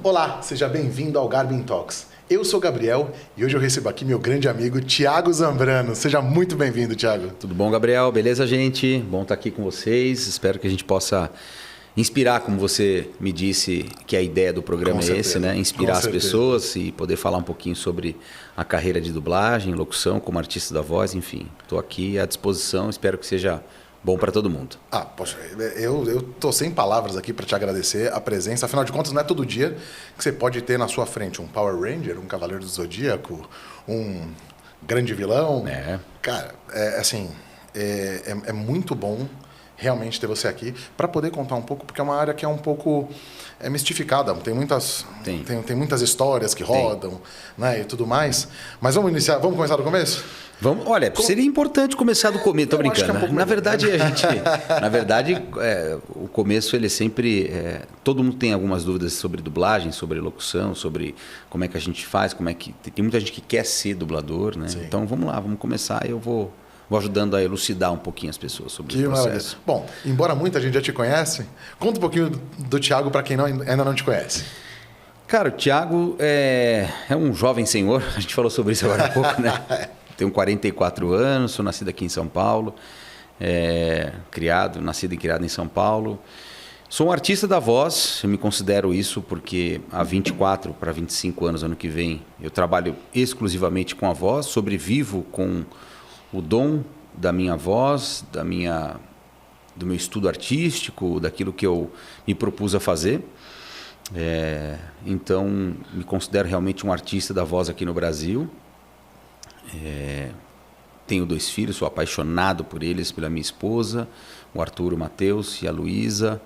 Olá, seja bem-vindo ao Garmin Talks. Eu sou o Gabriel e hoje eu recebo aqui meu grande amigo Thiago Zambrano. Seja muito bem-vindo, Thiago. Tudo bom, Gabriel? Beleza, gente? Bom estar aqui com vocês. Espero que a gente possa inspirar, como você me disse, que a ideia do programa é esse, né? Inspirar as pessoas e poder falar um pouquinho sobre a carreira de dublagem, locução, como artista da voz, enfim. Estou aqui à disposição, espero que seja bom para todo mundo. Poxa, eu tô sem palavras aqui para te agradecer a presença. Afinal de contas, não é todo dia que você pode ter na sua frente um Power Ranger, um Cavaleiro do Zodíaco, um grande vilão. Cara, é muito bom realmente ter você aqui para poder contar um pouco, porque é uma área que é um pouco mistificada. Tem muitas histórias que rodam, né, e tudo mais. Mas vamos começar do começo? Vamos, olha, seria importante começar do começo, tô brincando. Na verdade, o começo ele sempre, todo mundo tem algumas dúvidas sobre dublagem, sobre locução, sobre como é que a gente faz, tem muita gente que quer ser dublador, né? Sim. Então vamos lá, vamos começar e eu vou ajudando a elucidar um pouquinho as pessoas sobre o processo. Bom, embora muita gente já te conhece, conta um pouquinho do Thiago para quem ainda não te conhece. Cara, o Thiago é um jovem senhor, a gente falou sobre isso agora há pouco, né? Tenho 44 anos, sou nascido aqui em São Paulo, nascido e criado em São Paulo. Sou um artista da voz, eu me considero isso porque há 24 para 25 anos, ano que vem, eu trabalho exclusivamente com a voz, sobrevivo com o dom da minha voz, do meu estudo artístico, daquilo que eu me propus a fazer. Então, me considero realmente um artista da voz aqui no Brasil. Tenho 2 filhos, sou apaixonado por eles, pela minha esposa, o Arthur, o Matheus e a Luísa.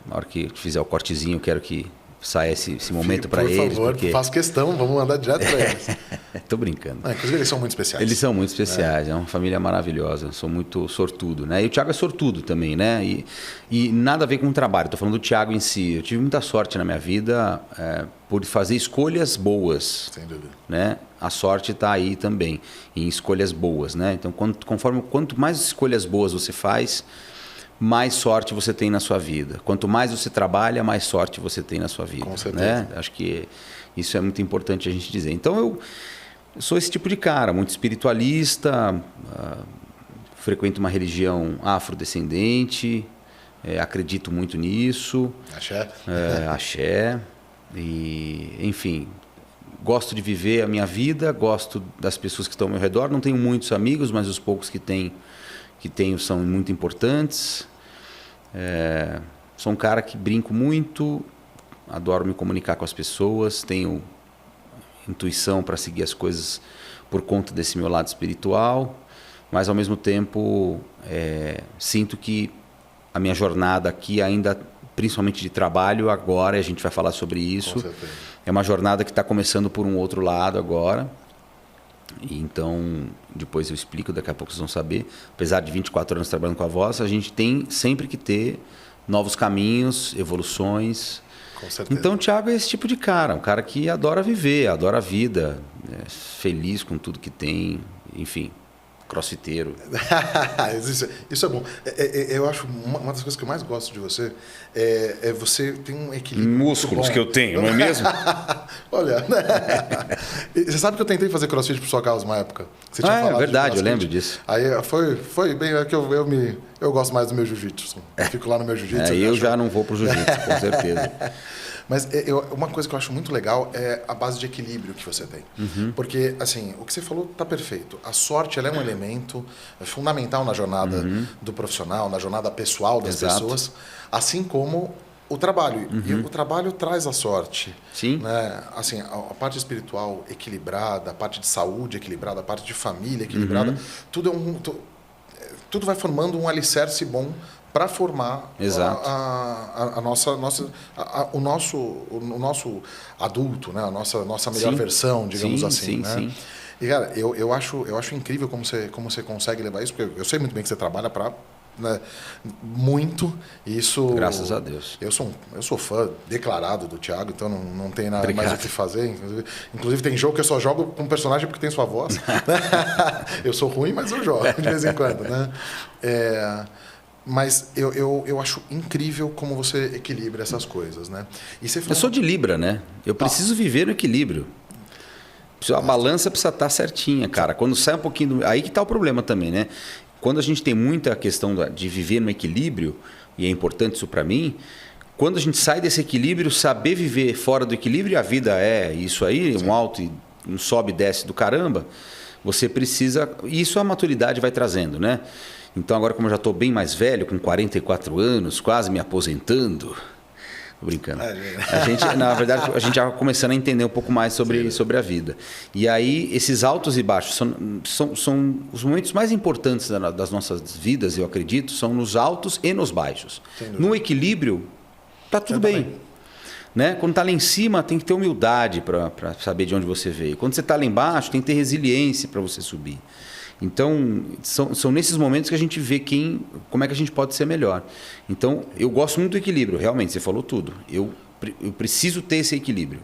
Na hora que fizer o cortezinho, eu quero que saia esse momento para eles. Por favor, faço questão, vamos mandar direto para eles. Tô brincando. Inclusive, eles são muito especiais. Eles são muito especiais, é uma família maravilhosa, sou muito sortudo, né? E o Thiago é sortudo também, né? E nada a ver com o trabalho, tô falando do Thiago em si. Eu tive muita sorte na minha vida por fazer escolhas boas. Sem dúvida. Né? A sorte está aí também, em escolhas boas, né? Então, quanto mais escolhas boas você faz, mais sorte você tem na sua vida. Quanto mais você trabalha, mais sorte você tem na sua vida. Com certeza. Né? Acho que isso é muito importante a gente dizer. Então, eu sou esse tipo de cara, muito espiritualista, frequento uma religião afrodescendente, acredito muito nisso. Axé. Axé. E, enfim, gosto de viver a minha vida, gosto das pessoas que estão ao meu redor. Não tenho muitos amigos, mas os poucos que tenho são muito importantes. Sou um cara que brinco muito, adoro me comunicar com as pessoas, tenho intuição para seguir as coisas por conta desse meu lado espiritual, mas ao mesmo tempo sinto que a minha jornada aqui ainda, principalmente de trabalho agora, a gente vai falar sobre isso, é uma jornada que está começando por um outro lado agora. Então, depois eu explico, daqui a pouco vocês vão saber. Apesar de 24 anos trabalhando com a voz, a gente tem sempre que ter novos caminhos, evoluções. Com certeza. Então, o Thiago é esse tipo de cara, um cara que adora viver, adora a vida, feliz com tudo que tem, enfim, crossfiteiro. Isso é bom. Eu acho uma das coisas que eu mais gosto de você você tem um equilíbrio. Músculos que eu tenho, não é mesmo? Olha, você sabe que eu tentei fazer crossfit por sua causa uma época. Você tinha falado verdade, eu lembro didisso. Aí foi bem que eu gosto mais do meu jiu-jitsu. Eu fico lá no meu jiu-jitsu. Eu já não vou pro jiu-jitsu, com certeza. Mas uma coisa que eu acho muito legal é a base de equilíbrio que você tem. Uhum. Porque, assim, o que você falou está perfeito. A sorte ela é um elemento fundamental na jornada do profissional, na jornada pessoal das pessoas, assim como o trabalho. E o trabalho traz a sorte. Sim. Né? Assim, a parte espiritual equilibrada, a parte de saúde equilibrada, a parte de família equilibrada, tudo vai formando um alicerce bom para formar o nosso adulto, né? a nossa melhor versão, digamos assim. Né? Sim. E, cara, eu acho incrível como você consegue levar isso, porque eu sei muito bem que você trabalha para muito isso. Graças a Deus. Eu sou fã declarado do Thiago, então não tem nada mais o que fazer. Inclusive tem jogo que eu só jogo com personagem porque tem sua voz. Eu sou ruim, mas eu jogo de vez em quando, né? Mas eu acho incrível como você equilibra essas coisas, né? E você Eu sou de Libra, né? Eu preciso viver no equilíbrio. A balança precisa estar certinha, cara. Quando sai um pouquinho... Aí que está o problema também, né? Quando a gente tem muita questão de viver no equilíbrio, e é importante isso para mim, quando a gente sai desse equilíbrio, saber viver fora do equilíbrio, a vida é isso aí, um alto e um sobe e desce do caramba, você precisa... E isso a maturidade vai trazendo, né? Então agora, como eu já estou bem mais velho, com 44 anos, quase me aposentando... Tô brincando. A gente, na verdade, a gente já começando a entender um pouco mais sobre a vida. E aí, esses altos e baixos são os momentos mais importantes das nossas vidas, eu acredito, são nos altos e nos baixos. No equilíbrio, tá tudo bem. Né? Quando está lá em cima, tem que ter humildade para saber de onde você veio. Quando você está lá embaixo, tem que ter resiliência para você subir. Então, são nesses momentos que a gente vê como é que a gente pode ser melhor. Então, eu gosto muito do equilíbrio, realmente, você falou tudo. Eu preciso ter esse equilíbrio.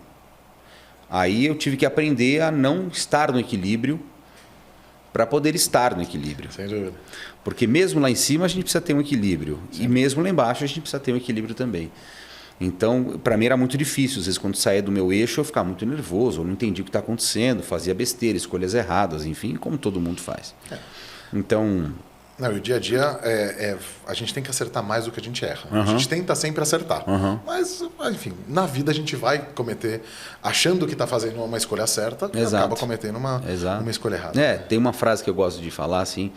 Aí eu tive que aprender a não estar no equilíbrio para poder estar no equilíbrio. Sem dúvida. Porque mesmo lá em cima a gente precisa ter um equilíbrio. Sim. E mesmo lá embaixo a gente precisa ter um equilíbrio também. Então, para mim era muito difícil. Às vezes, quando saía do meu eixo, eu ficava muito nervoso, eu não entendia o que está acontecendo, fazia besteira, escolhas erradas, enfim, como todo mundo faz. Então... Não, e o dia a dia, a gente tem que acertar mais do que a gente erra. A gente tenta sempre acertar. Mas, enfim, na vida a gente vai cometer, achando que está fazendo uma escolha certa, e acaba cometendo uma escolha errada. Tem uma frase que eu gosto de falar, assim,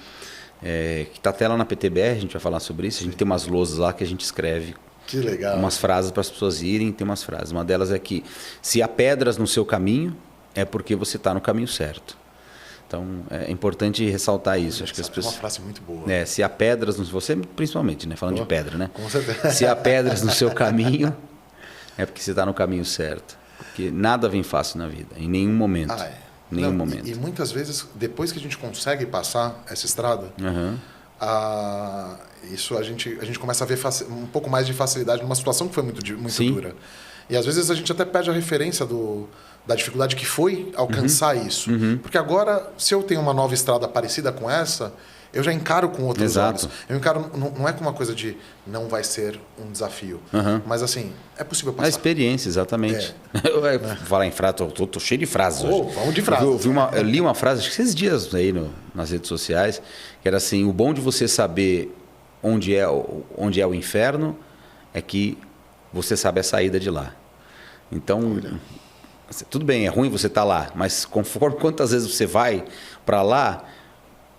que está até lá na PTBR, a gente vai falar sobre isso. A gente tem umas lousas lá que a gente escreve. Que legal. Umas frases para as pessoas irem, tem umas frases. Uma delas é que se há pedras no seu caminho, é porque você está no caminho certo. Então, é importante ressaltar isso. Acho que as pessoas... É uma frase muito boa. Se há pedras no... Você, principalmente, né? Falando de pedra, né? Com certeza. Se há pedras no seu caminho, é porque você está no caminho certo. Porque nada vem fácil na vida, em nenhum momento. Nenhum momento. E muitas vezes, depois que a gente consegue passar essa estrada... isso a gente começa a ver um pouco mais de facilidade numa situação que foi muito dura. E às vezes a gente até perde a referência da dificuldade que foi alcançar isso. Porque agora, se eu tenho uma nova estrada parecida com essa, eu já encaro com outros olhos. Eu encaro, não é com uma coisa de não vai ser um desafio. Mas assim, é possível passar. A experiência, exatamente. Falar em frase, tô cheio de frases hoje. Vamos de frases. Eu li uma frase, acho que esses dias aí nas redes sociais, que era assim: o bom de você saber onde é o inferno é que você sabe a saída de lá. Então, tudo bem, é ruim você estar lá, mas conforme quantas vezes você vai para lá,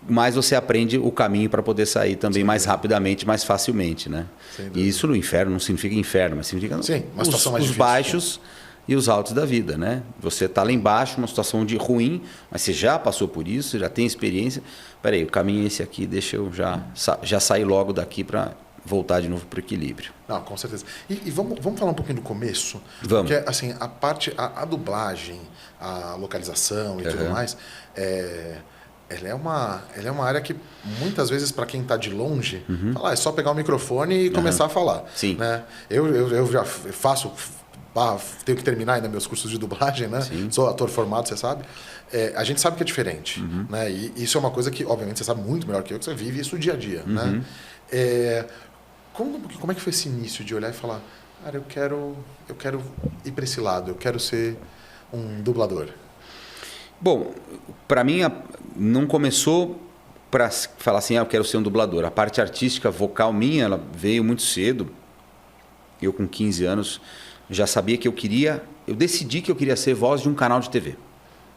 mais você aprende o caminho para poder sair também mais rapidamente, mais facilmente, né? E isso no inferno não significa inferno, mas significa uma situação mais os difícil, baixos e os altos da vida, né? Você está lá embaixo, uma situação ruim, mas você já passou por isso, já tem experiência. Peraí, o caminho é esse aqui, deixa eu já sair logo daqui para voltar de novo para o equilíbrio. Não, com certeza. E vamos falar um pouquinho do começo? Vamos. Porque assim, a dublagem, a localização e tudo mais, ela é uma área que muitas vezes, para quem está de longe, fala, é só pegar o microfone e começar a falar. Sim. Né? Eu já faço... tenho que terminar ainda meus cursos de dublagem, né? Sim. Sou ator formado, você sabe. A gente sabe que é diferente. Né? E isso é uma coisa que, obviamente, você sabe muito melhor que eu, que você vive isso dia a dia. Né? Como é que foi esse início de olhar e falar, cara, eu quero ir para esse lado, eu quero ser um dublador? Bom, para mim não começou para falar assim, eu quero ser um dublador. A parte artística, vocal minha, ela veio muito cedo. Eu com 15 anos já sabia que eu decidi que eu queria ser voz de um canal de TV,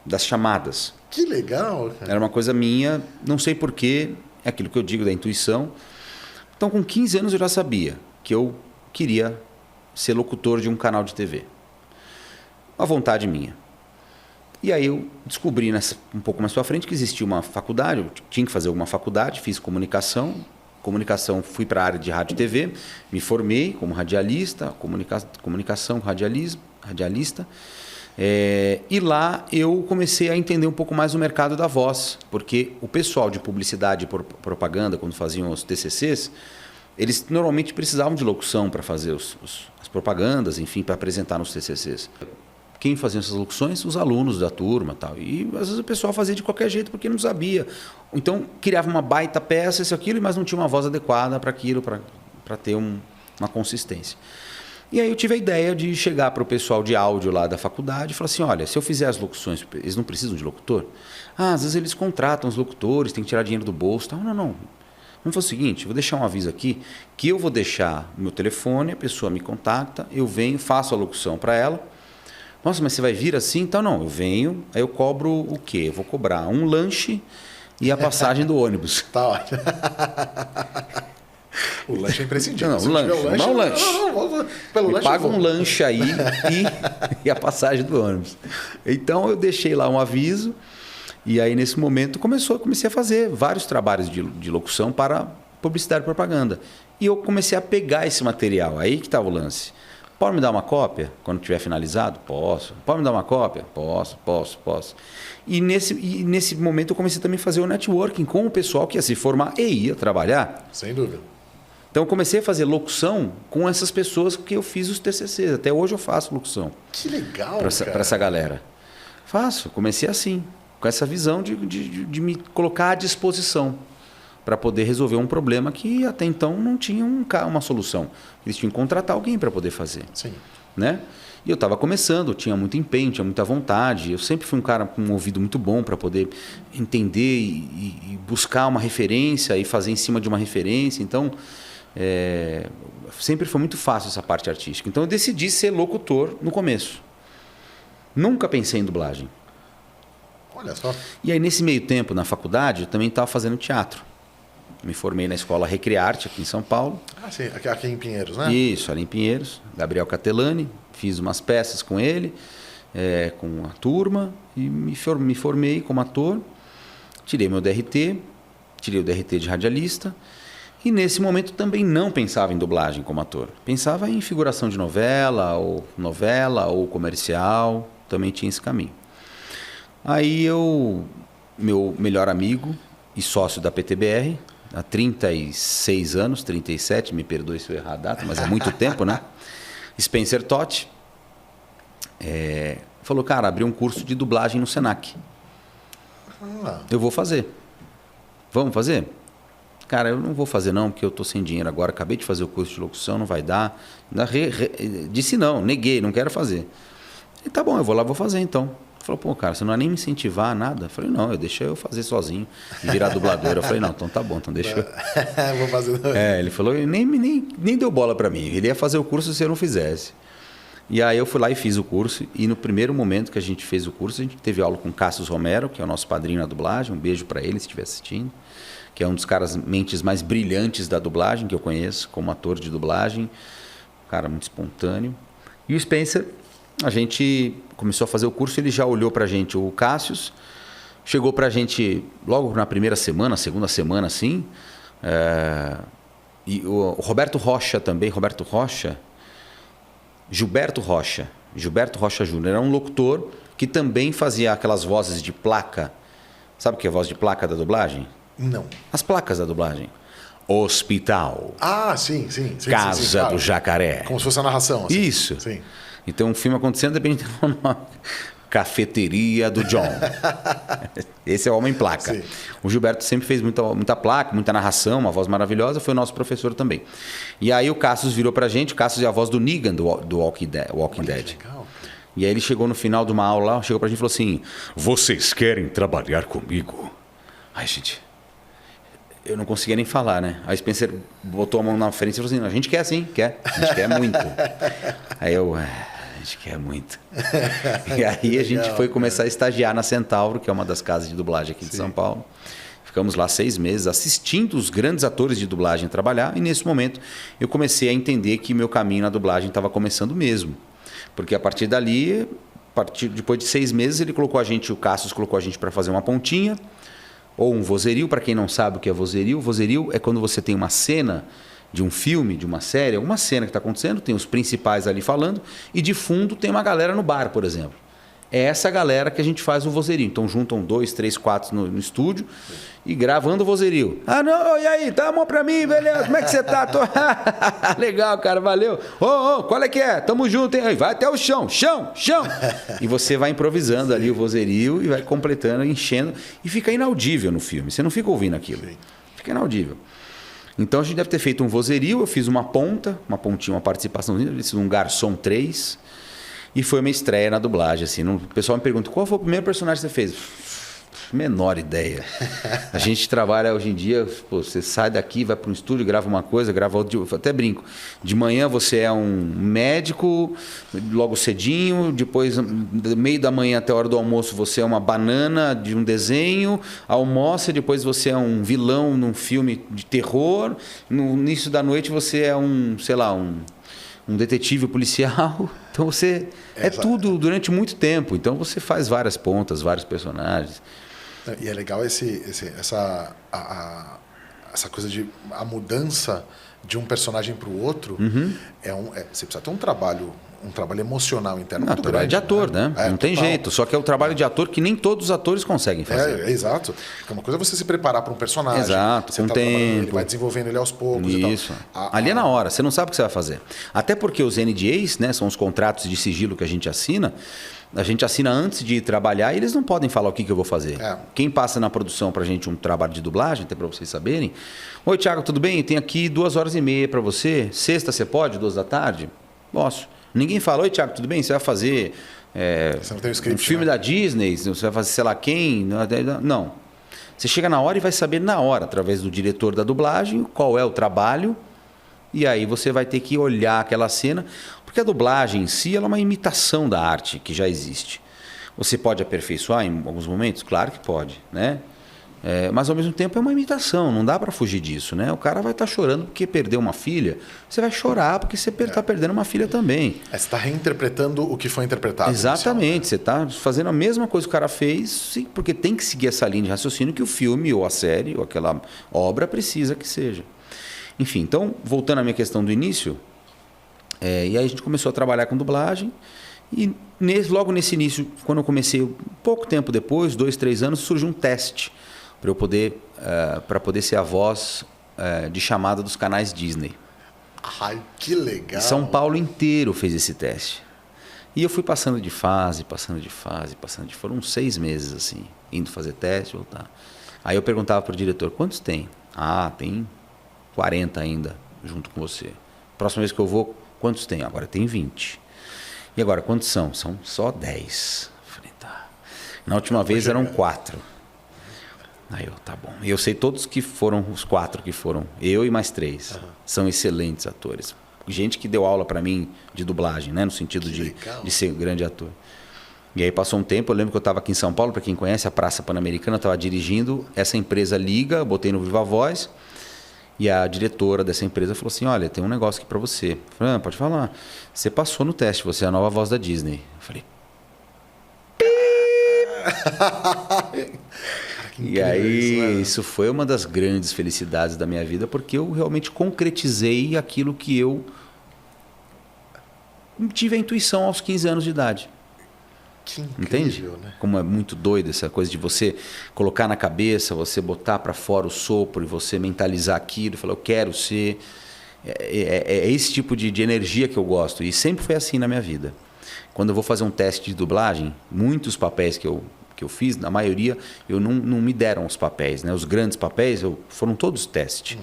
das chamadas. Que legal, cara. Era uma coisa minha, não sei porquê, é aquilo que eu digo da intuição. Então, com 15 anos eu já sabia que eu queria ser locutor de um canal de TV. Uma vontade minha. E aí eu descobri um pouco mais para frente que existia uma faculdade, eu tinha que fazer alguma faculdade, fiz comunicação, fui para a área de rádio e TV, me formei como radialista, comunicação, radialista. E lá eu comecei a entender um pouco mais o mercado da voz, porque o pessoal de publicidade e propaganda, quando faziam os TCCs, eles normalmente precisavam de locução para fazer as propagandas, enfim, para apresentar nos TCCs. Quem fazia essas locuções? Os alunos da turma, tal. E às vezes o pessoal fazia de qualquer jeito porque não sabia. Então criava uma baita peça, isso aquilo, mas não tinha uma voz adequada para aquilo, para ter uma consistência. E aí eu tive a ideia de chegar para o pessoal de áudio lá da faculdade e falar assim, olha, se eu fizer as locuções, eles não precisam de locutor? Às vezes eles contratam os locutores, tem que tirar dinheiro do bolso, tal. Não. Vamos fazer o seguinte, vou deixar um aviso aqui, que eu vou deixar o meu telefone, a pessoa me contacta, eu venho, faço a locução para ela. Nossa, mas você vai vir assim? Então não, eu venho, aí eu cobro o quê? Eu vou cobrar um lanche e a passagem do ônibus. Tá ótimo. O lanche é imprescindível. Não, um lanche. Pelo me lanche paga um lanche aí e a passagem do ônibus. Então eu deixei lá um aviso e aí nesse momento comecei a fazer vários trabalhos de locução para publicidade e propaganda. E eu comecei a pegar esse material, aí que estava o lance. Pode me dar uma cópia quando tiver finalizado? Posso. Pode me dar uma cópia? Posso. E nesse momento eu comecei também a fazer o networking com o pessoal que ia se formar e ia trabalhar. Sem dúvida. Então eu comecei a fazer locução com essas pessoas que eu fiz os TCCs. Até hoje eu faço locução. Que legal, para essa galera. Faço. Comecei assim, com essa visão de me colocar à disposição para poder resolver um problema que até então não tinha uma solução. Eles tinham que contratar alguém para poder fazer. Sim. Né? E eu estava começando, tinha muito empenho, tinha muita vontade. Eu sempre fui um cara com um ouvido muito bom para poder entender e buscar uma referência e fazer em cima de uma referência. Então, sempre foi muito fácil essa parte artística. Então, eu decidi ser locutor no começo. Nunca pensei em dublagem. Olha só. E aí, nesse meio tempo, na faculdade, eu também estava fazendo teatro. Me formei na escola Recrearte, aqui em São Paulo. Ah, sim, aqui em Pinheiros, né? Isso, ali em Pinheiros. Gabriel Catelani. Fiz umas peças com ele, com a turma, e me formei como ator. Tirei meu DRT, tirei o DRT de radialista. E nesse momento também não pensava em dublagem como ator. Pensava em figuração de novela ou comercial. Também tinha esse caminho. Aí meu melhor amigo e sócio da PTBR, há 36 anos, 37, me perdoe se eu errar a data, mas é muito tempo, né? Spencer Totti, falou, cara, abriu um curso de dublagem no Senac. Eu vou fazer. Vamos fazer? Cara, eu não vou fazer não, porque eu estou sem dinheiro agora, acabei de fazer o curso de locução, não vai dar. Disse não, neguei, não quero fazer. E tá bom, eu vou lá, vou fazer então. Ele falou, pô, cara, você não vai nem me incentivar a nada? Eu falei, não, deixa eu fazer sozinho e virar dublador. Eu falei, não, então tá bom, então deixa eu... Vou fazer... Ele falou, nem deu bola para mim. Ele ia fazer o curso se eu não fizesse. E aí eu fui lá e fiz o curso. E no primeiro momento que a gente fez o curso, a gente teve aula com Cassius Romero, que é o nosso padrinho na dublagem. Um beijo para ele, se estiver assistindo. Que é um dos caras, mentes mais brilhantes da dublagem que eu conheço, como ator de dublagem. Um cara muito espontâneo. E o Spencer, a gente começou a fazer o curso, ele já olhou pra gente, o Cassius, chegou pra gente logo na primeira semana, segunda semana, assim, e o Roberto Rocha também, Gilberto Rocha Júnior, era um locutor que também fazia aquelas vozes de placa. Sabe o que é a voz de placa da dublagem? Não. As placas da dublagem. Hospital. Ah, sim. Casa claro. do Jacaré. Como se fosse a narração. Assim. Isso. Sim. Então, um filme acontecendo, de repente, uma cafeteria do John. Esse é o Homem Placa. Sim. O Gilberto sempre fez muita placa, muita narração, uma voz maravilhosa, foi nosso professor também. E aí o Cassius virou pra gente, o Cassius é a voz do Negan do Walking Dead. Legal. E aí ele chegou no final de uma aula lá, chegou pra gente e falou assim, vocês querem trabalhar comigo? Ai, gente, eu não conseguia nem falar, né? Aí Spencer botou a mão na frente e falou assim, a gente quer sim, quer. A gente quer muito. Aí eu... a gente quer muito. E aí a gente foi começar a estagiar na Centauro, que é uma das casas de dublagem aqui de São Paulo. Ficamos lá 6 meses assistindo os grandes atores de dublagem trabalhar. E nesse momento eu comecei a entender que meu caminho na dublagem estava começando mesmo. Porque a partir dali, depois de 6 meses, o Cassius colocou a gente para fazer uma pontinha. Ou um vozerio, para quem não sabe o que é vozerio. Vozerio é quando você tem uma cena de um filme, de uma série, alguma cena que está acontecendo, tem os principais ali falando, e de fundo tem uma galera no bar, por exemplo. é essa galera que a gente faz o vozerio. Então juntam 2, 3, 4 no estúdio e gravando o vozerio. Ah, não, e aí? Dá a mão pra mim, beleza? Como é que você tá? Legal, cara, valeu. Qual é que é? Tamo junto, hein? Vai até o chão. E você vai improvisando ali o vozerio e vai completando, enchendo. E fica inaudível no filme. Você não fica ouvindo aquilo. Sim. Fica inaudível. Então a gente deve ter feito um vozerio, eu fiz uma pontinha, uma participaçãozinha, eu fiz um Garçom 3. E foi uma estreia na dublagem, assim. O pessoal me pergunta, qual foi o primeiro personagem que você fez? Menor ideia. A gente trabalha hoje em dia, pô, você sai daqui, vai para um estúdio, grava uma coisa, grava outra. Até brinco. De manhã você é um médico, logo cedinho, depois, do meio da manhã até a hora do almoço, você é uma banana de um desenho, almoça, depois você é um vilão num filme de terror, no início da noite você é um detetive policial. Então você é tudo durante muito tempo. Então você faz várias pontas, vários personagens. E é legal essa coisa de a mudança de um personagem para o outro. Você precisa ter um trabalho emocional interno muito grande. É de ator, né? Não tem jeito. Só que é o trabalho de ator que nem todos os atores conseguem fazer. Exato. Uma coisa é você se preparar para um personagem. Exato, com tempo. Ele vai desenvolvendo ele aos poucos. Isso. E tal. Ali é na hora. Você não sabe o que você vai fazer. Até porque os NDAs, né, são os contratos de sigilo que a gente assina. A gente assina antes de ir trabalhar e eles não podem falar o que eu vou fazer. Quem passa na produção pra gente um trabalho de dublagem, até para vocês saberem. Oi, Thiago, tudo bem? Tem aqui 2h30 para você. Sexta você pode? 2h? Posso. Ninguém fala, oi, Thiago, tudo bem? Você vai fazer você não tem o script, um filme da Disney? Você vai fazer sei lá quem? Não. Você chega na hora e vai saber na hora, através do diretor da dublagem, qual é o trabalho. E aí você vai ter que olhar aquela cena. Porque a dublagem em si ela é uma imitação da arte que já existe. Você pode aperfeiçoar em alguns momentos? Claro que pode, né? Mas ao mesmo tempo é uma imitação, não dá para fugir disso, né? O cara vai estar chorando porque perdeu uma filha, você vai chorar porque você está perdendo uma filha também. Você está reinterpretando o que foi interpretado. Exatamente, você está fazendo a mesma coisa que o cara fez, sim, porque tem que seguir essa linha de raciocínio que o filme ou a série ou aquela obra precisa que seja. Enfim, então, voltando à minha questão do início, e aí a gente começou a trabalhar com dublagem e logo nesse início, quando eu comecei, pouco tempo depois, 2, 3 anos, surgiu um teste para eu poder, ser a voz de chamada dos canais Disney. Ai, que legal! São Paulo inteiro fez esse teste. E eu fui passando de fase. Foram uns 6 meses assim, indo fazer teste, voltar. Aí eu perguntava para o diretor, quantos tem? Tem 40 ainda, junto com você. Próxima vez que eu vou, quantos tem? Agora tem 20. E agora, quantos são? São só 10. Falei, tá. Na última vez eram 4. Aí eu, tá bom. E eu sei todos que foram, os 4 que foram. Eu e mais 3. São excelentes atores. Gente que deu aula para mim de dublagem, né? No sentido de ser grande ator. E aí passou um tempo, eu lembro que eu estava aqui em São Paulo, para quem conhece, a Praça Pan-Americana, eu estava dirigindo. Essa empresa liga, eu botei no Viva Voz. E a diretora dessa empresa falou assim, olha, tem um negócio aqui para você. Eu falei, pode falar. Você passou no teste, você é a nova voz da Disney. Eu falei... E aí, isso foi uma das grandes felicidades da minha vida, porque eu realmente concretizei aquilo que eu tive a intuição aos 15 anos de idade. Que incrível, entende? Né? Como é muito doido essa coisa de você colocar na cabeça, você botar para fora o sopro e você mentalizar aquilo e falar, eu quero ser. É esse tipo de energia que eu gosto. E sempre foi assim na minha vida. Quando eu vou fazer um teste de dublagem, muitos papéis que eu fiz, na maioria, eu não me deram os papéis, né? Os grandes papéis foram todos teste.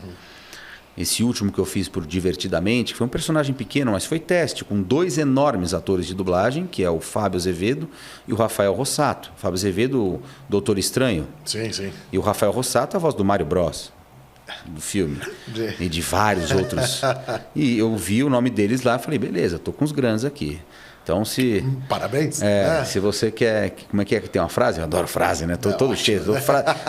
Esse último que eu fiz por Divertidamente, foi um personagem pequeno, mas foi teste, com 2 enormes atores de dublagem, que é o Fábio Azevedo e o Rafael Rossato. O Fábio Azevedo, o Doutor Estranho. Sim, sim. E o Rafael Rossato, a voz do Mario Bros. Do filme. E de vários outros. E eu vi o nome deles lá e falei, beleza, tô com os grandes aqui. Então, parabéns. Se você quer... Como é que tem uma frase? Eu adoro frase, né? Tô todo cheio.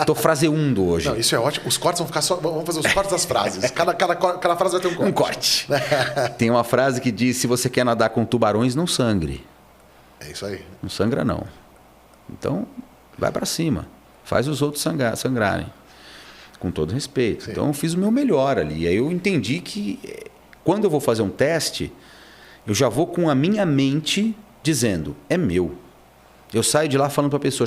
Tô fraseundo hoje. Não, isso é ótimo. Os cortes vão ficar só... Vamos fazer os cortes das frases. Cada frase vai ter um corte. Tem uma frase que diz, se você quer nadar com tubarões, não sangre. É isso aí. Não sangra, não. Então, vai para cima. Faz os outros sangrarem. Com todo respeito. Sim. Então, eu fiz o meu melhor ali. Aí eu entendi que quando eu vou fazer um teste... Eu já vou com a minha mente dizendo, é meu. Eu saio de lá falando para a pessoa,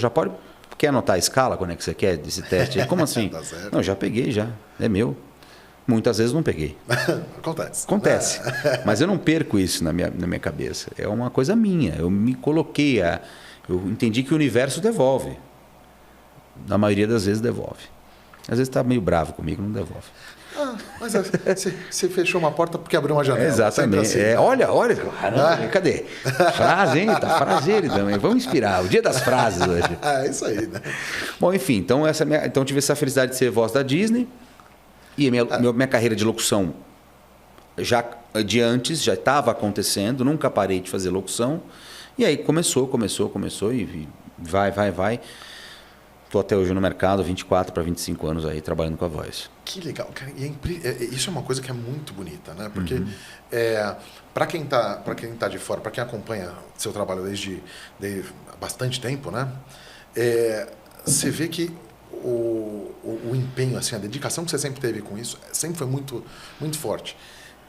quer anotar a escala, quando é que você quer desse teste? Como assim? Tá certo. Não, já peguei, já. É meu. Muitas vezes não peguei. Acontece. Mas eu não perco isso na minha cabeça. É uma coisa minha. Eu me coloquei, eu entendi que o universo devolve. Na maioria das vezes devolve. Às vezes está meio bravo comigo, não devolve. Mas você fechou uma porta porque abriu uma janela. Exatamente. Assim. Olha. Caramba, cadê? Frase, hein? Tá fraseiro também. Vamos inspirar. O dia das frases hoje. É isso aí, né? Bom, enfim. Então, eu tive essa felicidade de ser voz da Disney. E minha carreira de locução já de antes já estava acontecendo. Nunca parei de fazer locução. E aí começou e vai. Estou até hoje no mercado, 24 para 25 anos aí, trabalhando com a voz. Que legal, cara. Isso é uma coisa que é muito bonita, né? Porque para quem tá de fora, para quem acompanha seu trabalho desde bastante tempo, né? Você vê que o empenho, assim, a dedicação que você sempre teve com isso, sempre foi muito, muito forte.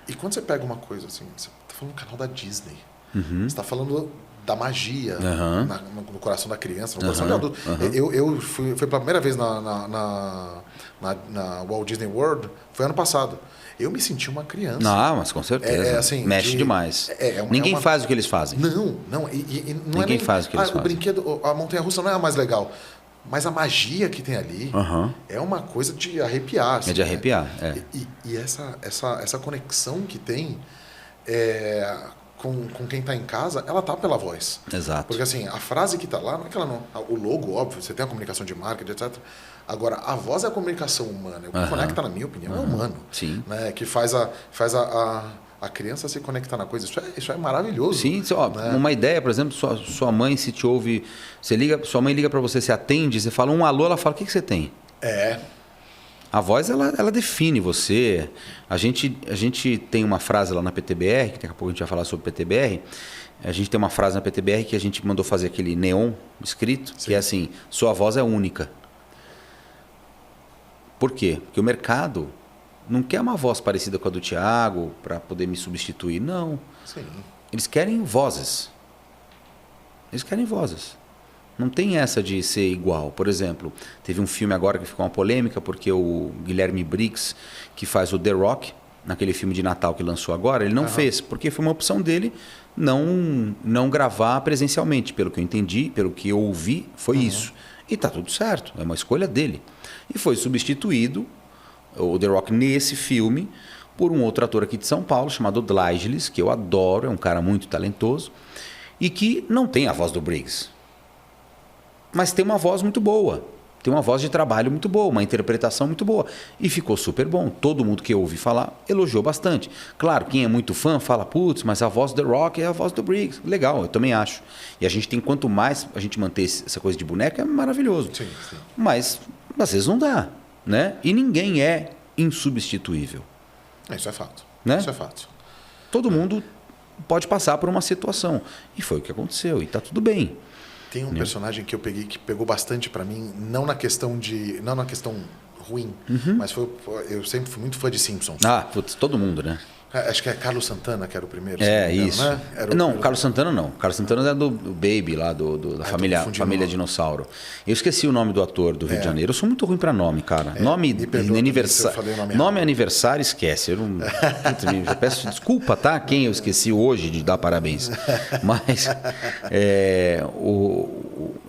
E quando você pega uma coisa assim, você está falando do canal da Disney, você está falando da magia no coração da criança, no coração do adulto. Eu fui pela primeira vez na Walt Disney World, foi ano passado. Eu me senti uma criança. Mas com certeza. Assim, mexe demais. Ninguém faz o que eles fazem. Não. Ninguém faz o que eles fazem. O brinquedo, a montanha-russa não é a mais legal. Mas a magia que tem ali é uma coisa de arrepiar. Assim, é de arrepiar, né? E essa conexão que tem com quem está em casa, ela tá pela voz. Exato. Porque assim, a frase que está lá, não é que ela não... O logo, óbvio, você tem a comunicação de marketing, etc. Agora, a voz é a comunicação humana. O que conecta, na minha opinião, é humano. Sim. Né? Que faz a criança se conectar na coisa. Isso é maravilhoso. Sim, né? Uma ideia, por exemplo, sua mãe se te ouve, sua mãe liga para você, você atende, você fala um alô, ela fala, o que você tem? A voz, ela define você. A gente tem uma frase lá na PTBR, que daqui a pouco a gente vai falar sobre PTBR. A gente tem uma frase na PTBR que a gente mandou fazer aquele neon escrito, que é assim, sua voz é única. Por quê? Porque o mercado não quer uma voz parecida com a do Thiago para poder me substituir. Não. Sim. Eles querem vozes. Não tem essa de ser igual. Por exemplo, teve um filme agora que ficou uma polêmica, porque o Guilherme Briggs, que faz o The Rock, naquele filme de Natal que lançou agora, ele não fez, porque foi uma opção dele não gravar presencialmente. Pelo que eu entendi, pelo que eu ouvi, foi isso. E está tudo certo, é uma escolha dele. E foi substituído, o The Rock, nesse filme, por um outro ator aqui de São Paulo, chamado Dlaigeles, que eu adoro, é um cara muito talentoso, e que não tem a voz do Briggs. Mas tem uma voz muito boa, tem uma voz de trabalho muito boa, uma interpretação muito boa. E ficou super bom. Todo mundo que eu ouvi falar elogiou bastante. Claro, quem é muito fã fala, putz, mas a voz do The Rock é a voz do Briggs. Legal, eu também acho. E a gente tem, quanto mais a gente manter essa coisa de boneca, é maravilhoso. Sim. Mas às vezes não dá, né? E ninguém é insubstituível. Isso é fato. Né? Isso é fato. Todo mundo pode passar por uma situação. E foi o que aconteceu. E tá tudo bem. Tem um personagem que eu peguei que pegou bastante para mim, não na questão ruim, mas eu sempre fui muito fã de Simpsons. Putz, todo mundo, né? Acho que é Carlos Santana que era o primeiro. Isso. Né? Carlos Santana não. Carlos Santana é do Baby, lá da família Dinossauro. Eu esqueci o nome do ator do Rio de Janeiro. Eu sou muito ruim para nome, cara. Nome aniversário, esquece. Eu peço desculpa, tá? Quem eu esqueci hoje de dar parabéns. Mas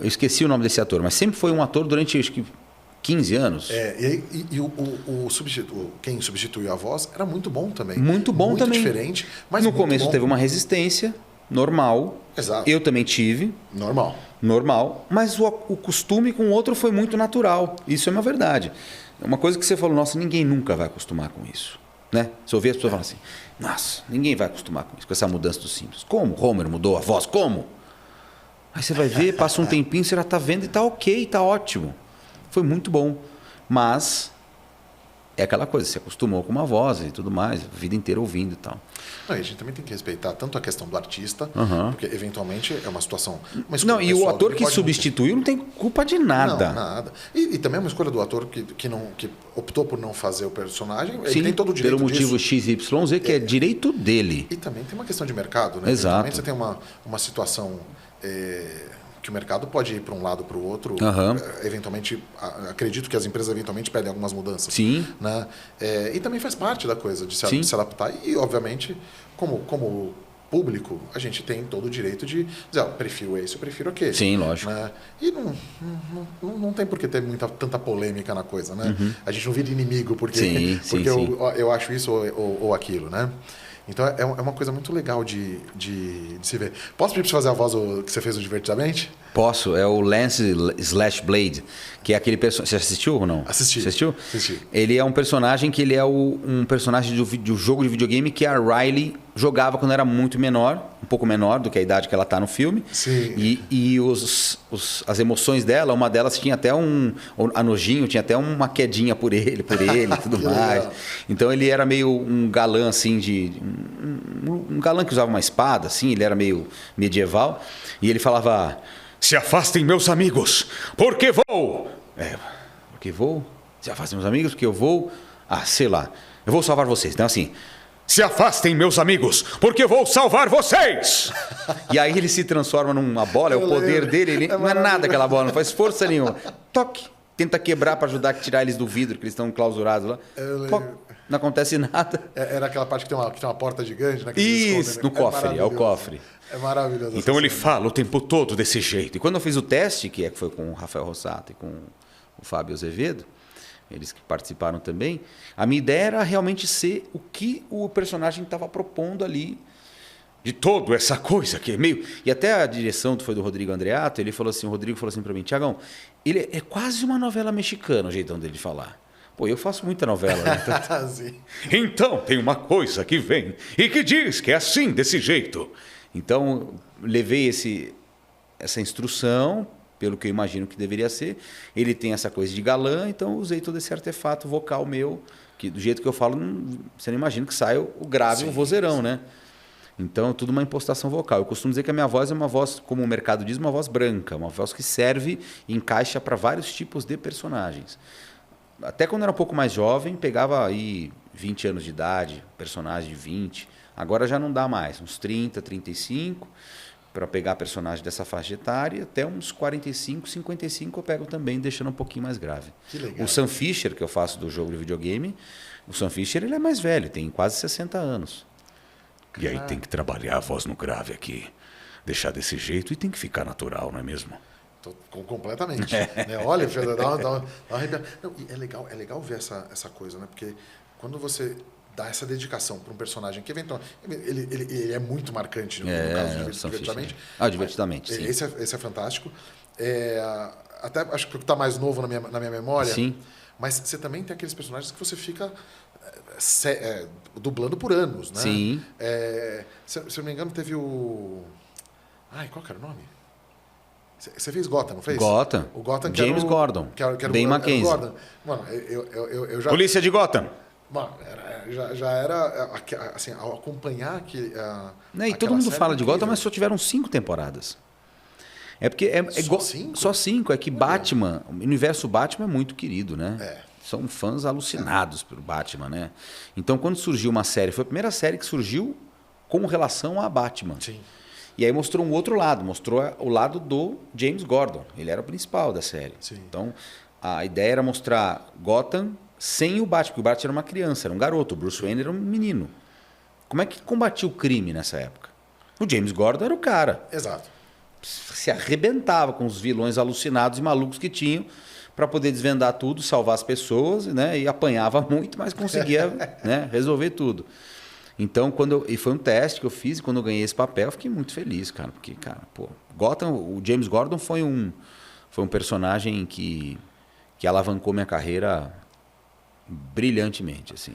eu esqueci o nome desse ator. Mas sempre foi um ator durante, acho que, 15 anos. Quem substituiu a voz era muito bom também. Muito também. Diferente, mas no começo teve uma resistência normal. Exato. Eu também tive. Normal. Mas o costume com o outro foi muito natural. Isso é uma verdade. É uma coisa que você falou, nossa, ninguém nunca vai acostumar com isso. Né? Você ouvir as pessoas falarem assim, nossa, ninguém vai acostumar com isso, com essa mudança dos Simpsons. Como? Homer mudou a voz? Como? Aí você vai ver, passa um tempinho, você já está vendo e está ok, está ótimo. Foi muito bom, mas é aquela coisa, você acostumou com uma voz e tudo mais, a vida inteira ouvindo e tal. A gente também tem que respeitar tanto a questão do artista, porque eventualmente é uma situação... E o ator que substituiu não tem culpa de nada. Não, nada. E também é uma escolha do ator que optou por não fazer o personagem, ele tem todo o direito pelo motivo XYZ, que é direito dele. E também tem uma questão de mercado, né? Exato. Você tem uma situação... que o mercado pode ir para um lado para o outro. Eventualmente, acredito que as empresas eventualmente pedem algumas mudanças. Sim. Né? E também faz parte da coisa de se adaptar. E, obviamente, como público, a gente tem todo o direito de dizer, eu prefiro esse, eu prefiro aquele. Sim, lógico. Né? E não tem por que ter tanta polêmica na coisa. Né? A gente não vira inimigo porque eu acho isso ou aquilo. Né? Então é uma coisa muito legal de se ver. Posso pedir para você fazer a voz que você fez no Divertidamente? Posso, é o Lance Slash Blade, que é aquele personagem. Você assistiu ou não? Assisti. Você assistiu? Assisti. Ele é um personagem que ele é um personagem do jogo de videogame que a Riley jogava quando era muito menor, um pouco menor do que a idade que ela está no filme. Sim. E as emoções dela, uma delas tinha até a Nojinho tinha até uma quedinha por ele e tudo mais. Legal. Então ele era meio um galã assim um galã que usava uma espada, assim, ele era meio medieval, e ele falava: "Se afastem, meus amigos, porque vou." Porque vou? Se afastem, meus amigos, porque eu vou. Sei lá, eu vou salvar vocês. Então, assim, se afastem, meus amigos, porque vou salvar vocês. E aí ele se transforma numa bola, é o poder dele. Ele não é nada aquela bola, não faz força nenhuma. Toque. Tenta quebrar para ajudar a tirar eles do vidro, que eles estão clausurados lá. Não acontece nada. Era aquela parte que tem uma porta gigante, né? Isso, no cofre, é o cofre. É maravilhoso. Então ele fala o tempo todo desse jeito. E quando eu fiz o teste, que foi com o Rafael Rossato e com o Fábio Azevedo, eles que participaram também, a minha ideia era realmente ser o que o personagem estava propondo ali, de toda essa coisa que é meio... E até a direção foi do Rodrigo Andreato, o Rodrigo falou assim para mim: "Tiagão, ele é quase uma novela mexicana, o jeitão dele de falar." Pô, eu faço muita novela, né? Então tem uma coisa que vem e que diz que é assim, desse jeito. Então, levei essa instrução, pelo que eu imagino que deveria ser. Ele tem essa coisa de galã, então usei todo esse artefato vocal meu, que do jeito que eu falo, você não imagina que sai o grave, o vozeirão, né? Então, tudo uma impostação vocal. Eu costumo dizer que a minha voz é uma voz, como o mercado diz, uma voz branca, uma voz que serve e encaixa para vários tipos de personagens. Até quando eu era um pouco mais jovem, pegava aí 20 anos de idade, personagem de 20. Agora já não dá mais, uns 30, 35, para pegar personagem dessa faixa etária. Até uns 45, 55 eu pego também, deixando um pouquinho mais grave. Que legal. O Sam Fisher, que eu faço do jogo de videogame, o Sam Fisher ele é mais velho, tem quase 60 anos. E aí tem que trabalhar a voz no grave aqui, deixar desse jeito e tem que ficar natural, não é mesmo? Completamente. Né? Olha, dá uma arrepiada. Não, e é legal ver essa coisa, né? Porque quando você dá essa dedicação para um personagem que eventualmente ele é muito marcante no caso de Divertidamente. Divertidamente, sim. Esse é fantástico. Até acho que está mais novo na minha memória. Sim. Mas você também tem aqueles personagens que você fica dublando por anos, né? Sim. Se eu não me engano, teve o... qual que era o nome? Você fez Gotham, não fez? Gotham. O Gotham que James Gordon. Ben Mackenzie. Mano, eu já... Polícia de Gotham. Mano, já era... Assim, ao acompanhar que... E todo mundo fala de Gotham, mas só tiveram 5 temporadas. É porque... Só 5? Só 5. É que Batman... O universo Batman é muito querido, né? São fãs alucinados pelo Batman, né? Então, quando surgiu uma série... Foi a primeira série que surgiu com relação a Batman. Sim. E aí mostrou um outro lado, mostrou o lado do James Gordon. Ele era o principal da série. Sim. Então, a ideia era mostrar Gotham sem o Batman, porque o Batman era uma criança, era um garoto, o Bruce Wayne era um menino. Como é que combatia o crime nessa época? O James Gordon era o cara. Exato. Se arrebentava com os vilões alucinados e malucos que tinham para poder desvendar tudo, salvar as pessoas, né? E apanhava muito, mas conseguia né, resolver tudo. Então, e foi um teste que eu fiz, e quando eu ganhei esse papel, eu fiquei muito feliz, cara. Porque, cara, Gotham, o James Gordon foi um personagem que alavancou minha carreira brilhantemente, assim.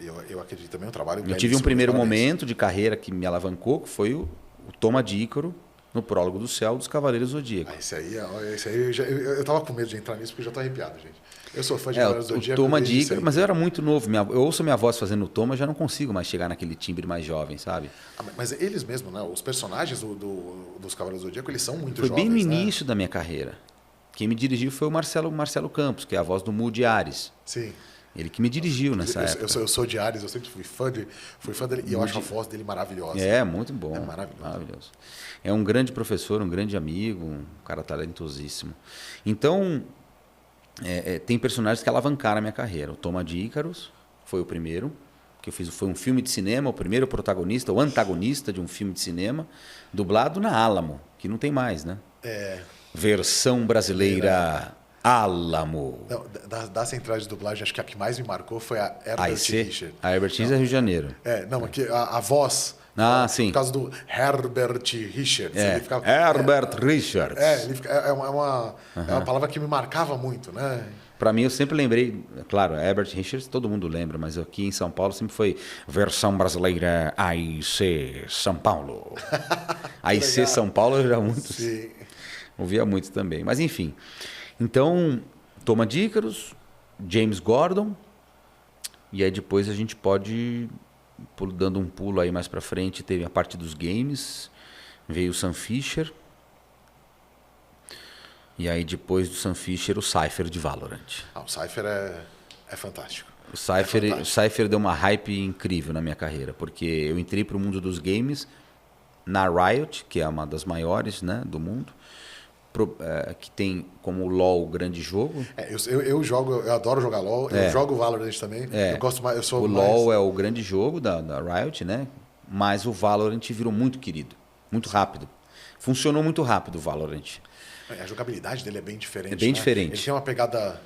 Eu acredito também, um trabalho... Eu tive um primeiro momento de carreira que me alavancou, que foi o Toma de Ícaro, no Prólogo do Céu dos Cavaleiros Zodíaco. Esse aí eu tava com medo de entrar nisso, porque eu já tô arrepiado, gente. Eu sou fã de Cavaleiros Zodíaco. O Toma de Ícaro, mas eu era muito novo. Eu ouço minha voz fazendo o Toma, já não consigo mais chegar naquele timbre mais jovem, sabe? Mas eles mesmos, né? Os personagens dos Cavaleiros Zodíaco, eles são muito jovens. Foi bem no início né? da minha carreira. Quem me dirigiu foi o Marcelo Campos, que é a voz do Mude Ares. Sim. Ele que me dirigiu nessa época. Eu sou de Ares, eu sempre fui fã dele e eu acho a voz dele maravilhosa. É, muito bom. É maravilhoso. É um grande professor, um grande amigo, um cara talentosíssimo. Então, tem personagens que alavancaram a minha carreira. O Toma de Ícaros foi o primeiro, que eu fiz, foi um filme de cinema, o primeiro protagonista, o antagonista de um filme de cinema, dublado na Alamo, que não tem mais, né? Versão brasileira Alamo. Não, das centrais de dublagem, acho que a que mais me marcou foi a Herbert Richard. A Herbert Richard é Rio de Janeiro. Porque a voz... sim. Por causa do Herbert Richards. Herbert Richards. É uma palavra que me marcava muito, né? Para mim, eu sempre lembrei, claro, Herbert Richards, todo mundo lembra, mas aqui em São Paulo sempre foi versão brasileira AIC São Paulo. AIC São Paulo eu já ouvia muito também. Mas enfim, então, Toma de Ícaros, James Gordon, e aí depois a gente pode, dando um pulo aí mais para frente, teve a parte dos games, veio o Sam Fisher. E aí, depois do Sam Fisher, o Cypher de Valorant. O Cypher é fantástico. O Cypher deu uma hype incrível na minha carreira, porque eu entrei para o mundo dos games na Riot, que é uma das maiores, né, do mundo, que tem como LoL o grande jogo. Eu adoro jogar LoL, eu jogo Valorant também. Eu gosto mais, o LoL é o grande jogo da Riot, né? Mas o Valorant virou muito querido, muito rápido. Funcionou muito rápido o Valorant. A jogabilidade dele é bem diferente. É bem diferente. Ele tem uma pegada,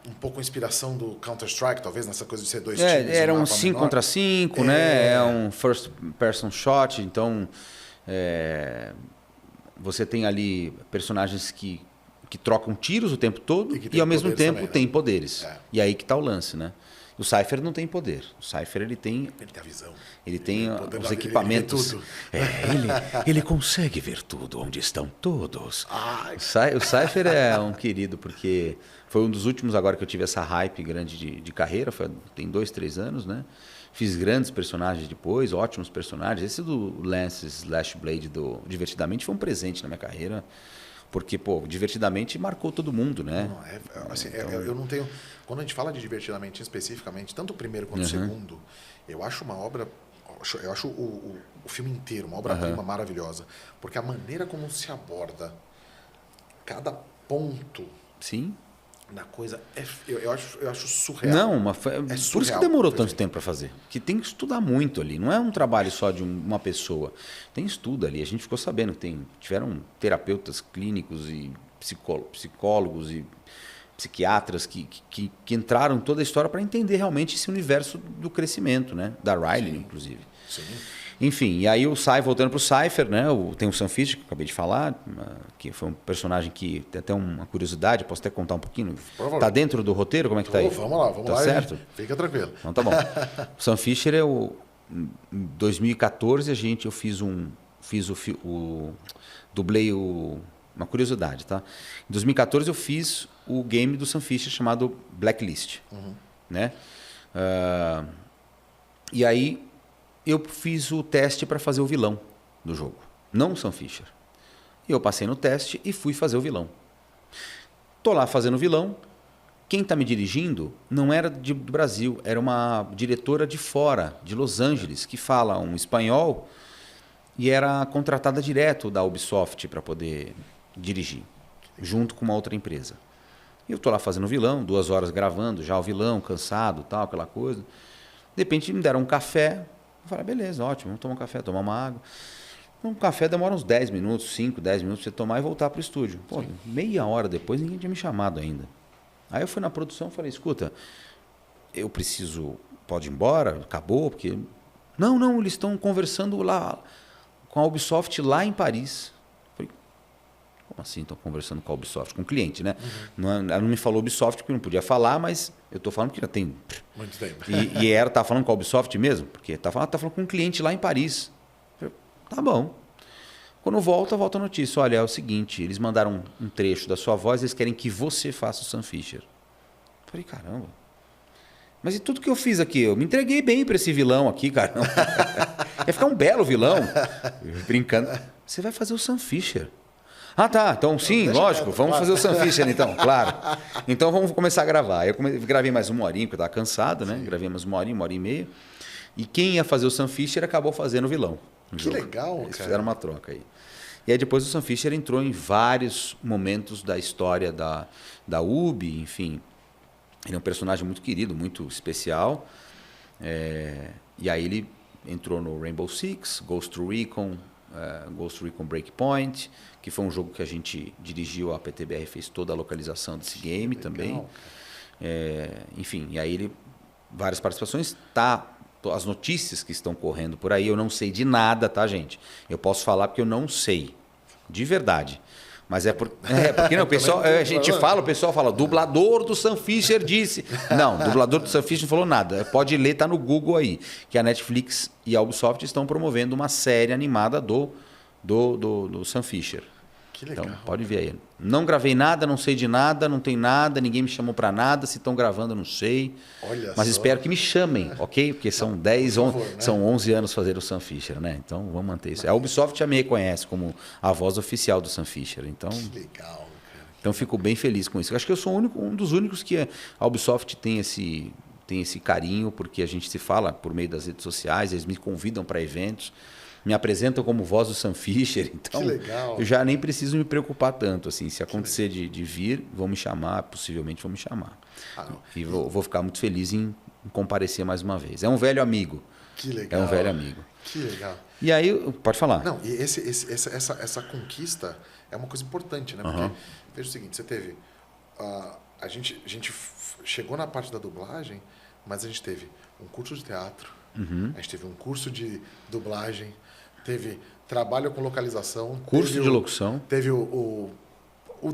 um pouco inspiração do Counter-Strike, talvez, nessa coisa de ser dois times. Era um 5 contra 5, né? É um first person shot, então você tem ali personagens que trocam tiros o tempo todo e ao mesmo tempo também, tem poderes. E aí que está o lance, né? O Cypher não tem poder. O Cypher ele tem a visão. Ele tem os equipamentos. Ele consegue ver tudo, onde estão todos. O Cypher é um querido, porque foi um dos últimos agora que eu tive essa hype grande de carreira. Tem 2, 3 anos, né? Fiz grandes personagens depois, ótimos personagens. Esse do Lance Slashblade do Divertidamente foi um presente na minha carreira. Porque, Divertidamente marcou todo mundo, né? Eu não tenho... Quando a gente fala de Divertidamente especificamente, tanto o primeiro quanto o segundo, eu acho uma obra... Eu acho o filme inteiro uma obra-prima maravilhosa. Porque a maneira como se aborda cada ponto... Sim. Na coisa, eu acho surreal. Não, por isso que demorou tanto tempo para fazer. Que tem que estudar muito ali. Não é um trabalho só de uma pessoa. Tem estudo ali. A gente ficou sabendo que tiveram terapeutas clínicos e psicólogos e psiquiatras que entraram em toda a história para entender realmente esse universo do crescimento, né? Da Riley, inclusive. Sim. Enfim, e aí voltando para o Cypher, né? Tem o Sam Fisher, que eu acabei de falar, que foi um personagem que tem até uma curiosidade, posso até contar um pouquinho. Tá dentro do roteiro? Como é que tá aí? Vamos lá. Tá certo? Fica tranquilo. Então tá bom. O Sam Fisher em 2014 eu dublei uma curiosidade, tá? Em 2014 eu fiz o game do Sam Fisher chamado Blacklist, né? E aí eu fiz o teste para fazer o vilão do jogo, não o Sam Fisher. E eu passei no teste e fui fazer o vilão. Tô lá fazendo o vilão. Quem está me dirigindo não era do Brasil, era uma diretora de fora, de Los Angeles, que fala um espanhol e era contratada direto da Ubisoft para poder dirigir, junto com uma outra empresa. E eu tô lá fazendo o vilão, 2 horas gravando, já o vilão, cansado, tal, aquela coisa. De repente me deram um café. Eu falei, beleza, ótimo, vamos tomar um café, tomar uma água. Um café demora uns 10 minutos, 5, 10 minutos para você tomar e voltar para o estúdio. Meia hora depois ninguém tinha me chamado ainda. Aí eu fui na produção e falei, escuta, eu preciso, pode ir embora, acabou, porque... Não, eles estão conversando lá com a Ubisoft lá em Paris. Eu falei, como assim estão conversando com a Ubisoft? Com o cliente, né? Ela não me falou Ubisoft porque não podia falar, mas eu estou falando que já tem... Muito tempo. E ela está falando com a Ubisoft mesmo? Porque tá falando com um cliente lá em Paris. Eu falei, tá bom. Quando volta a notícia. Olha, é o seguinte, eles mandaram um trecho da sua voz, eles querem que você faça o Sam Fisher. Eu falei, caramba. Mas e tudo que eu fiz aqui? Eu me entreguei bem para esse vilão aqui, caramba. Ia ficar um belo vilão. Brincando. Você vai fazer o Sam Fisher. Ah, tá. Então, sim, lógico. Vamos fazer o Sam Fisher, então, claro. Então, vamos começar a gravar. Eu gravei mais uma horinha, porque eu estava cansado, né? Sim. Gravei mais uma hora e meia. E quem ia fazer o Sam Fisher acabou fazendo o vilão. Que legal, Eles fizeram uma troca aí. E aí depois o Sam Fisher entrou em vários momentos da história da UB, enfim. Ele é um personagem muito querido, muito especial. E aí ele entrou no Rainbow Six, Ghost Recon Breakpoint, que foi um jogo que a gente dirigiu, a PTBR fez toda a localização desse game também. Enfim, e aí ele várias participações. As notícias que estão correndo por aí, eu não sei de nada, tá, gente? Eu posso falar porque eu não sei, de verdade. Mas porque não, o pessoal, o pessoal fala, dublador do Sam Fisher disse. Não, dublador do Sam Fisher não falou nada. Pode ler, tá no Google aí, que a Netflix e a Ubisoft estão promovendo uma série animada do Sam Fisher. Que legal. Então, pode ver aí. Não gravei nada, não sei de nada, não tem nada, ninguém me chamou para nada. Se estão gravando, eu não sei. Mas espero que me chamem, ok? Porque são 11 anos fazer o Sam Fisher, né? Então, vamos manter isso. A Ubisoft já me reconhece como a voz oficial do Sam Fisher. Então, que legal, cara. Então, fico bem feliz com isso. Acho que eu sou um dos únicos que a Ubisoft tem esse carinho, porque a gente se fala por meio das redes sociais, eles me convidam para eventos. Me apresentam como voz do Sam Fisher, então eu já nem preciso me preocupar tanto. Assim, se acontecer de vir, vão me chamar, possivelmente vão me chamar. E vou ficar muito feliz em comparecer mais uma vez. É um velho amigo. Que legal. É um velho amigo. Que legal. E aí, pode falar. Não, e essa conquista é uma coisa importante, né? Porque, veja o seguinte, você teve... a gente chegou na parte da dublagem, mas a gente teve um curso de teatro, a gente teve um curso de dublagem, teve trabalho com localização. Curso de locução. Teve o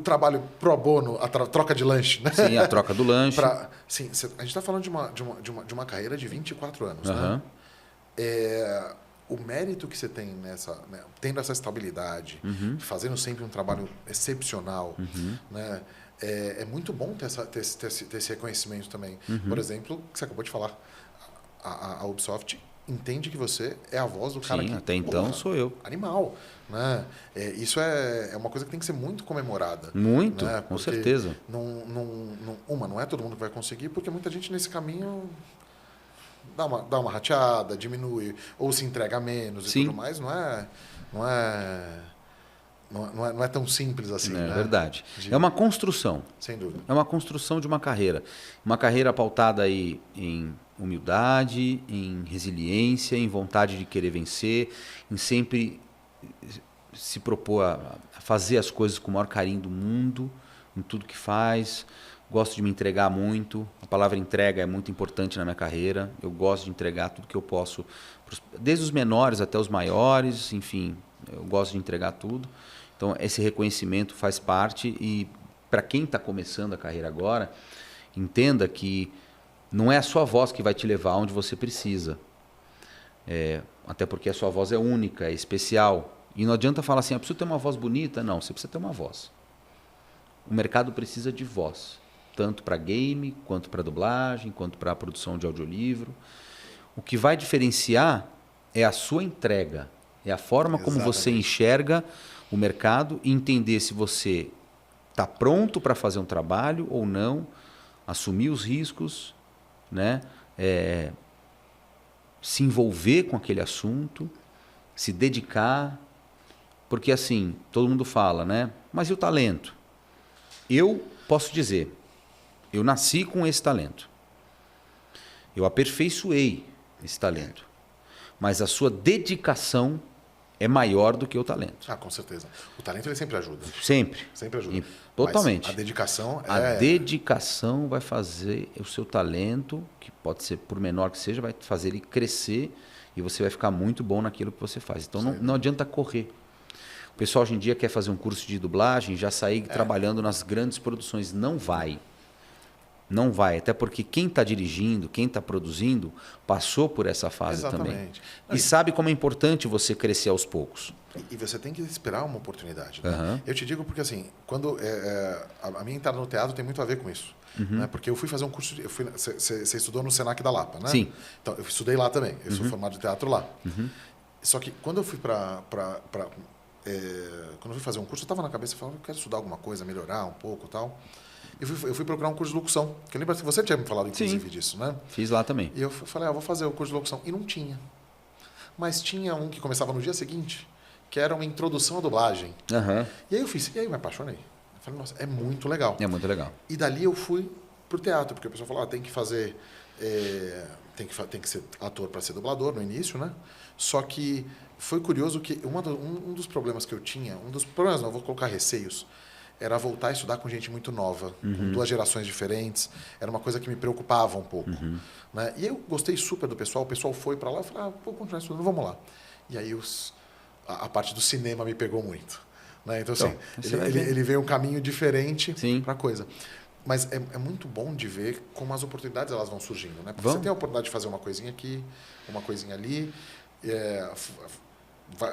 trabalho pro bono, a troca de lanche, né? Sim, a troca do lanche. Sim, a gente está falando de uma carreira de 24 anos, né? O mérito que você tem tendo essa estabilidade, fazendo sempre um trabalho excepcional, né? É muito bom ter esse reconhecimento também. Por exemplo, que você acabou de falar, a Ubisoft entende que você é a voz do cara que... Sim, até então sou eu. Animal. Né? Isso é uma coisa que tem que ser muito comemorada. Muito, né? Com certeza. Não é todo mundo que vai conseguir, porque muita gente nesse caminho dá uma rateada, diminui, ou se entrega menos e tudo mais. Não é tão simples assim. É verdade. É uma construção. Sem dúvida. É uma construção de uma carreira. Uma carreira pautada aí em humildade, em resiliência, em vontade de querer vencer, em sempre se propor a fazer as coisas com o maior carinho do mundo, em tudo que faz. Gosto de me entregar muito. A palavra entrega é muito importante na minha carreira. Eu gosto de entregar tudo que eu posso, desde os menores até os maiores, enfim, eu gosto de entregar tudo. Então, esse reconhecimento faz parte e, para quem está começando a carreira agora, entenda que não é a sua voz que vai te levar onde você precisa. Até porque a sua voz é única, é especial. E não adianta falar assim, eu preciso ter uma voz bonita. Não, você precisa ter uma voz. O mercado precisa de voz, tanto para game, quanto para dublagem, quanto para a produção de audiolivro. O que vai diferenciar é a sua entrega, é a forma como você enxerga o mercado e entender se você está pronto para fazer um trabalho ou não, assumir os riscos, né? Se envolver com aquele assunto, se dedicar, porque assim, todo mundo fala, né? Mas e o talento? Eu posso dizer, eu nasci com esse talento. Eu aperfeiçoei esse talento. Mas a sua dedicação é maior do que o talento. Com certeza. O talento ele sempre ajuda. Sempre. Sempre ajuda. Totalmente. Mas a dedicação A dedicação vai fazer o seu talento, que pode ser por menor que seja, vai fazer ele crescer e você vai ficar muito bom naquilo que você faz. Então não adianta correr. O pessoal hoje em dia quer fazer um curso de dublagem, já sair trabalhando nas grandes produções. Não vai. Não vai, até porque quem está dirigindo, quem está produzindo, passou por essa fase também. E sabe como é importante você crescer aos poucos. E você tem que esperar uma oportunidade. Né? Eu te digo porque assim, quando a minha entrada no teatro tem muito a ver com isso. Né? Porque eu fui fazer um curso, você estudou no Senac da Lapa, né? Sim. Então, eu estudei lá também, eu sou formado de teatro lá. Só que quando eu fui quando eu fui fazer um curso, eu estava na cabeça falando, eu quero estudar alguma coisa, melhorar um pouco e tal. Eu fui procurar um curso de locução, que eu lembro que você tinha me falado, inclusive, disso, né? Fiz lá também. E eu falei, vou fazer o curso de locução. E não tinha. Mas tinha um que começava no dia seguinte, que era uma introdução à dublagem. Uhum. E aí eu fiz, e aí eu me apaixonei. Eu falei, nossa, é muito legal. É muito legal. E dali eu fui pro teatro, porque a pessoa falou, tem que fazer... tem que ser ator para ser dublador no início, né? Só que foi curioso que um dos problemas que eu tinha, não, vou colocar receios, era voltar a estudar com gente muito nova, com 2 gerações diferentes. Era uma coisa que me preocupava um pouco. Né? E eu gostei super do pessoal, o pessoal foi para lá, eu falei, vou continuar estudando, vamos lá. E aí a parte do cinema me pegou muito. Né? Então, assim, ele veio um caminho diferente para a coisa. Mas é muito bom de ver como as oportunidades elas vão surgindo. Né? Porque você tem a oportunidade de fazer uma coisinha aqui, uma coisinha ali,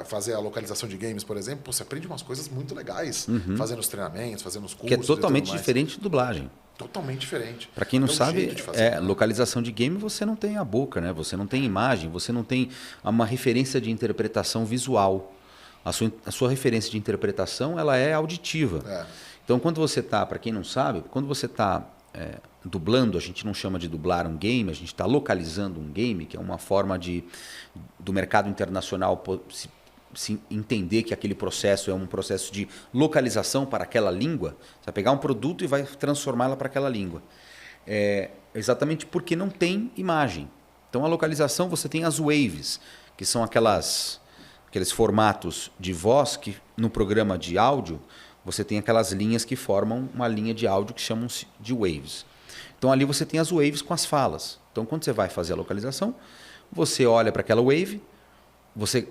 fazer a localização de games, por exemplo, você aprende umas coisas muito legais, fazendo os treinamentos, fazendo os cursos. Que é totalmente diferente de dublagem. Totalmente diferente. Para quem não sabe, localização de game você não tem a boca, né? Você não tem imagem, você não tem uma referência de interpretação visual. A sua referência de interpretação ela é auditiva. Então, quando você está, para quem não sabe, quando você está dublando, a gente não chama de dublar um game, a gente está localizando um game, que é uma forma do mercado internacional se entender que aquele processo é um processo de localização para aquela língua. Você vai pegar um produto e vai transformá-la para aquela língua. Exatamente porque não tem imagem. Então, a localização, você tem as waves, que são aqueles formatos de voz que no programa de áudio você tem aquelas linhas que formam uma linha de áudio que chamam-se de waves. Então ali você tem as waves com as falas. Então quando você vai fazer a localização, você olha para aquela wave, você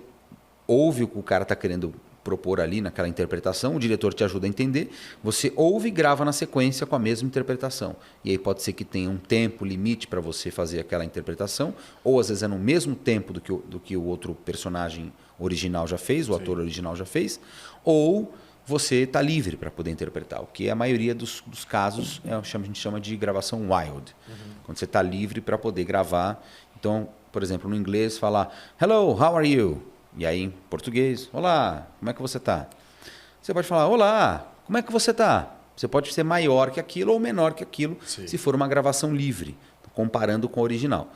ouve o que o cara está querendo propor ali naquela interpretação, o diretor te ajuda a entender, você ouve e grava na sequência com a mesma interpretação. E aí pode ser que tenha um tempo limite para você fazer aquela interpretação, ou às vezes é no mesmo tempo do que o outro personagem original já fez, o ator original já fez, ou você está livre para poder interpretar, o que a maioria dos casos a gente chama de gravação wild, quando você está livre para poder gravar. Então, por exemplo, no inglês fala hello, how are you? E aí em português, olá, como é que você está? Você pode falar, olá, como é que você está? Você pode ser maior que aquilo ou menor que aquilo, se for uma gravação livre, comparando com o original.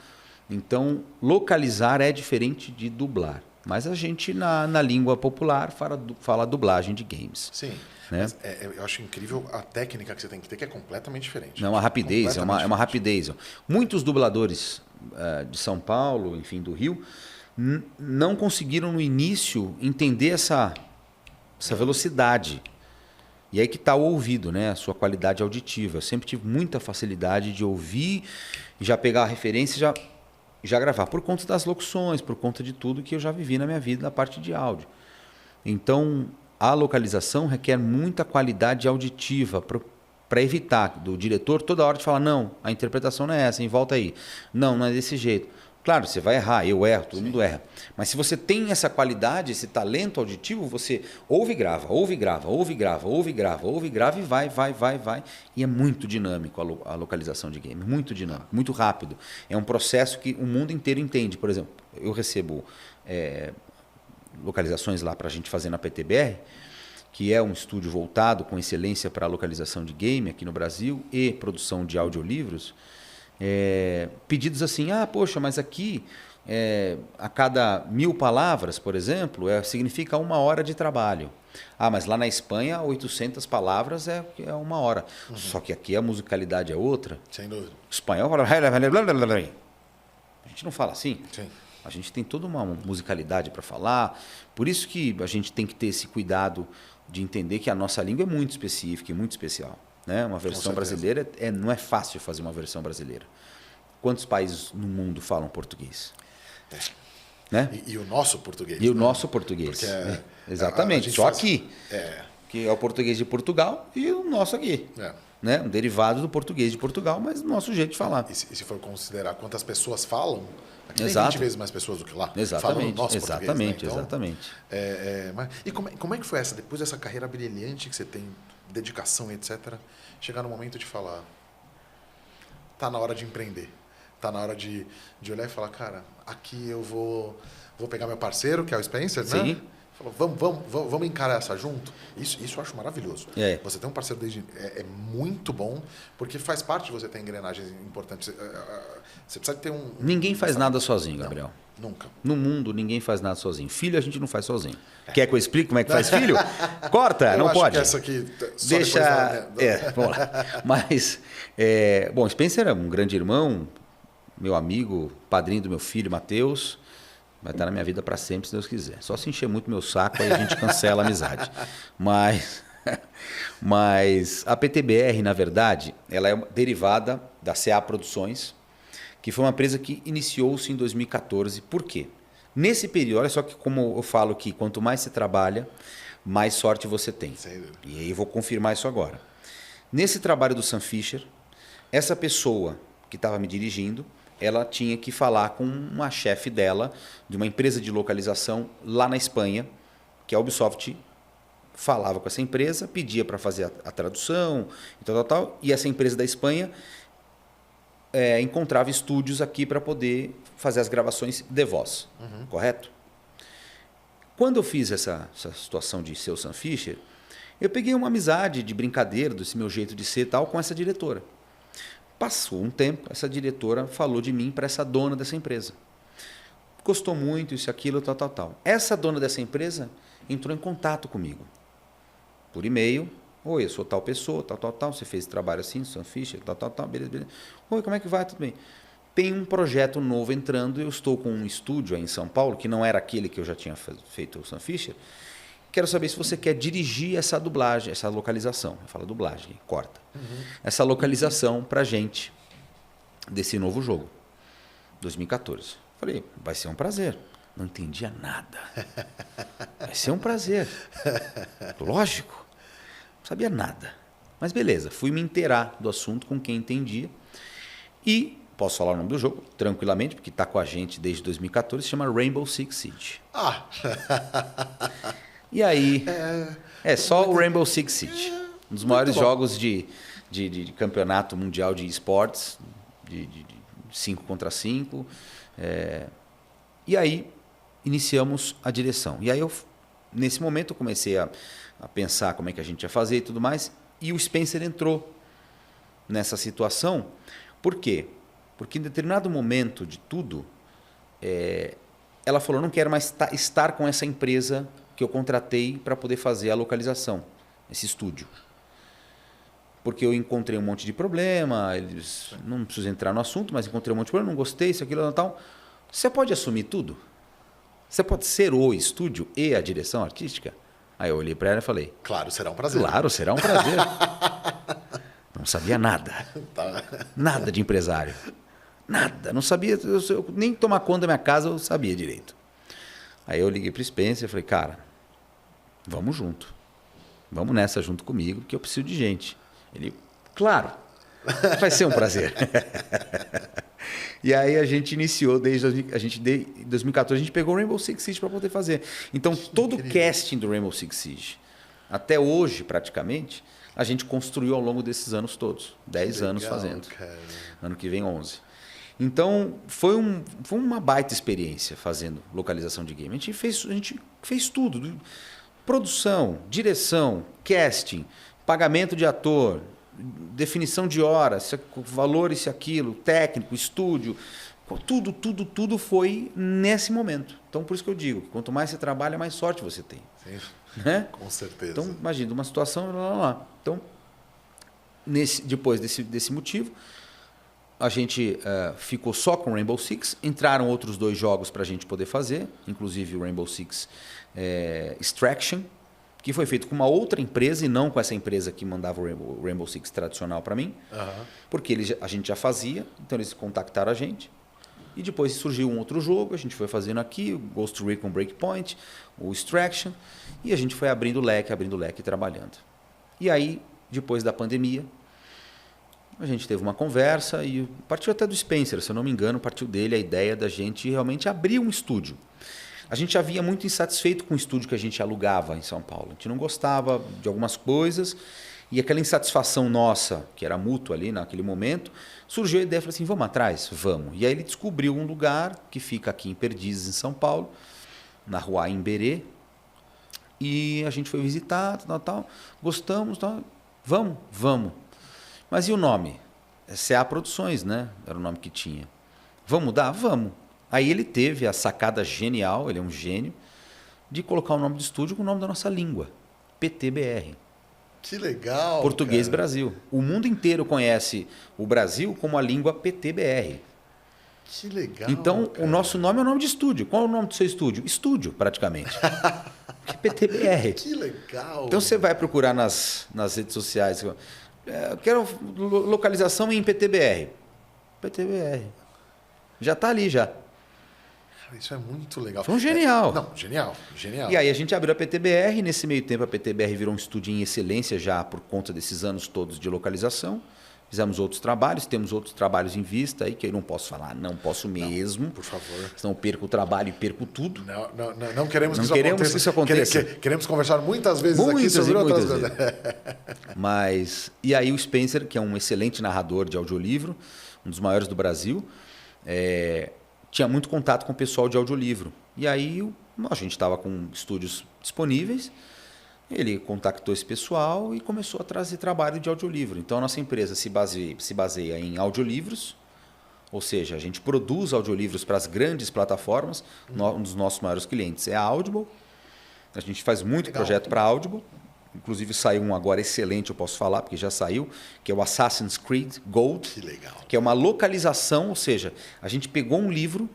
Então, localizar é diferente de dublar. Mas a gente, na língua popular, fala dublagem de games. Sim. Né? Mas eu acho incrível a técnica que você tem que ter, que é completamente diferente. Não, a rapidez, é uma rapidez. Muitos dubladores de São Paulo, enfim, do Rio, não conseguiram no início entender essa velocidade. E aí que está o ouvido, né? A sua qualidade auditiva. Eu sempre tive muita facilidade de ouvir, já pegar a referência e já gravar, por conta das locuções, por conta de tudo que eu já vivi na minha vida na parte de áudio. Então, a localização requer muita qualidade auditiva para evitar do diretor toda hora de falar, não, a interpretação não é essa, volta aí. Não é desse jeito. Claro, você vai errar, eu erro, todo mundo erra. Mas se você tem essa qualidade, esse talento auditivo, você ouve e grava, ouve e grava, ouve e grava, ouve e grava, ouve e grava e vai. E é muito dinâmico a localização de game, muito dinâmico, muito rápido. É um processo que o mundo inteiro entende. Por exemplo, eu recebo localizações lá para a gente fazer na PTBR, que é um estúdio voltado com excelência para a localização de game aqui no Brasil e produção de audiolivros. Pedidos assim, poxa, mas aqui a cada 1000 palavras, por exemplo, significa 1 hora de trabalho. Mas lá na Espanha 800 palavras é 1 hora. Só que aqui a musicalidade é outra. Sem dúvida. O espanhol fala... A gente não fala assim. Sim. A gente tem toda uma musicalidade para falar. Por isso que a gente tem que ter esse cuidado de entender que a nossa língua é muito específica e muito especial. Né? Uma versão brasileira não é fácil fazer uma versão brasileira. Quantos países no mundo falam português? Né? E o nosso português. E o nosso português. Exatamente. Só aqui. Que é o português de Portugal e o nosso aqui. Né? Um derivado do português de Portugal, mas do nosso jeito de falar. E se for considerar quantas pessoas falam, aqui tem 20 vezes mais pessoas do que lá. Exatamente. Falam no nosso Exatamente. Português, né? Então, exatamente. E como é que foi depois dessa carreira brilhante que você tem, dedicação, etc., chegar no momento de falar, tá na hora de empreender, tá na hora de olhar e falar, cara, aqui eu vou pegar meu parceiro, que é o Spencer, Sim. né? Falou, vamos encarar essa junto? Isso eu acho maravilhoso. Você tem um parceiro desde... É muito bom, porque faz parte de você ter engrenagens importantes. Você precisa ter um... Ninguém faz nada sozinho, Gabriel. Nunca. No mundo, ninguém faz nada sozinho. Filho, a gente não faz sozinho. Quer que eu explique como é que faz filho? Corta, eu não acho pode. Que essa aqui, deixa... vamos lá. Mas, bom, Spencer é um grande irmão, meu amigo, padrinho do meu filho, Matheus. Vai estar na minha vida para sempre, se Deus quiser. Só se encher muito meu saco, aí a gente cancela a amizade. Mas a PTBR, na verdade, ela é derivada da CA Produções, que foi uma empresa que iniciou-se em 2014. Por quê? Nesse período, olha só que como eu falo que quanto mais você trabalha, mais sorte você tem. E aí eu vou confirmar isso agora. Nesse trabalho do Sam Fisher, essa pessoa que estava me dirigindo, ela tinha que falar com uma chefe dela, de uma empresa de localização lá na Espanha, que a Ubisoft falava com essa empresa, pedia para fazer a tradução e tal, e essa empresa da Espanha encontrava estúdios aqui para poder fazer as gravações de voz, correto? Quando eu fiz essa situação de ser o Sam Fisher, eu peguei uma amizade de brincadeira, desse meu jeito de ser e tal, com essa diretora. Passou um tempo, essa diretora falou de mim para essa dona dessa empresa. Gostou muito, isso, aquilo, tal. Essa dona dessa empresa entrou em contato comigo. Por e-mail. Oi, eu sou tal pessoa, tal. Você fez trabalho assim, Sam Fisher, tal. Beleza. Oi, como é que vai? Tudo bem. Tem um projeto novo entrando. Eu estou com um estúdio aí em São Paulo, que não era aquele que eu já tinha feito o Sam Fisher. Quero saber se você quer dirigir essa dublagem, essa localização. Eu falo dublagem, corta. Essa localização pra gente desse novo jogo, 2014. Falei, vai ser um prazer. Não entendia nada. Vai ser um prazer. Lógico. Não sabia nada. Mas beleza, fui me inteirar do assunto com quem entendia. E posso falar o nome do jogo tranquilamente, porque está com a gente desde 2014, se chama Rainbow Six Siege. E aí, só o Rainbow Six Siege. Um dos maiores jogos de campeonato mundial de esportes, de 5 contra 5. E aí, iniciamos a direção. E aí, nesse momento, eu comecei a pensar como é que a gente ia fazer e tudo mais. E o Spencer entrou nessa situação. Por quê? Porque em determinado momento de tudo, ela falou, não quero mais estar com essa empresa que eu contratei para poder fazer a localização, esse estúdio. Porque eu encontrei um monte de problema, não preciso entrar no assunto, mas encontrei um monte de problema, não gostei, isso, aquilo, tal. Você pode assumir tudo? Você pode ser o estúdio e a direção artística? Aí eu olhei para ela e falei... Claro, será um prazer. Claro, será um prazer. Não sabia nada. Nada de empresário. Nada. Não sabia, eu nem tomar conta da minha casa eu sabia direito. Aí eu liguei para o Spencer e falei, cara, vamos junto. Vamos nessa junto comigo, porque eu preciso de gente. Ele, claro, vai ser um prazer. E aí a gente iniciou, desde 2014, a gente pegou o Rainbow Six Siege para poder fazer. Então, todo o casting do Rainbow Six Siege, até hoje praticamente, a gente construiu ao longo desses anos todos. 10 anos fazendo. Cara. Ano que vem, 11. Então, foi uma baita experiência fazendo localização de game. A gente fez tudo. Produção, direção, casting, pagamento de ator, definição de horas, valor, isso e aquilo, técnico, estúdio. Tudo foi nesse momento. Então, por isso que eu digo, quanto mais você trabalha, mais sorte você tem. Sim, né? Com certeza. Então, imagina, uma situação... Então, depois desse motivo... A gente ficou só com o Rainbow Six. Entraram outros 2 jogos para a gente poder fazer, inclusive o Rainbow Six Extraction, que foi feito com uma outra empresa e não com essa empresa que mandava o Rainbow Six tradicional para mim, porque a gente já fazia, então eles contactaram a gente. E depois surgiu um outro jogo, a gente foi fazendo aqui, o Ghost Recon Breakpoint, o Extraction, e a gente foi abrindo leque e trabalhando. E aí, depois da pandemia, a gente teve uma conversa e partiu até do Spencer, se eu não me engano, partiu dele a ideia da gente realmente abrir um estúdio. A gente já vinha muito insatisfeito com o estúdio que a gente alugava em São Paulo. A gente não gostava de algumas coisas e aquela insatisfação nossa, que era mútua ali naquele momento, surgiu a ideia, falou assim, vamos atrás? Vamos. E aí ele descobriu um lugar que fica aqui em Perdizes, em São Paulo, na rua Imberê, E a gente foi visitar, tal, gostamos, tal. Vamos. Mas e o nome? CA Produções, né? Era o nome que tinha. Vamos mudar? Vamos. Aí ele teve a sacada genial, ele é um gênio, de colocar o nome do estúdio com o nome da nossa língua, PTBR. Que legal! Português cara. Brasil. O mundo inteiro conhece o Brasil como a língua PTBR. Que legal! Então, cara. o nosso nome é o nome de estúdio. Qual é o nome do seu estúdio? Estúdio, praticamente. Que é PTBR. Que legal! Então, você vai procurar nas redes sociais. Eu quero localização em PTBR. PTBR. Já está ali, já. Cara, isso é muito legal. Foi um genial. Não, genial. E aí a gente abriu a PTBR. Nesse meio tempo, a PTBR virou um estúdio em excelência já por conta desses anos todos de localização. Fizemos outros trabalhos, temos outros trabalhos em vista aí que eu não posso falar, não posso mesmo. Não, por favor. Senão eu perco o trabalho e perco tudo. Não queremos que isso aconteça. Queremos conversar muitas vezes aqui sobre outras coisas. Mas, e aí o Spencer, que é um excelente narrador de audiolivro, um dos maiores do Brasil, tinha muito contato com o pessoal de audiolivro. E aí a gente estava com estúdios disponíveis. Ele contactou esse pessoal e começou a trazer trabalho de audiolivro. Então, a nossa empresa se baseia em audiolivros, ou seja, a gente produz audiolivros para as grandes plataformas. Um dos nossos maiores clientes é a Audible. A gente faz muito projeto para a Audible. Inclusive, saiu um agora excelente, eu posso falar, porque já saiu, que é o Assassin's Creed Gold. Que legal. Que é uma localização, ou seja, a gente pegou um livro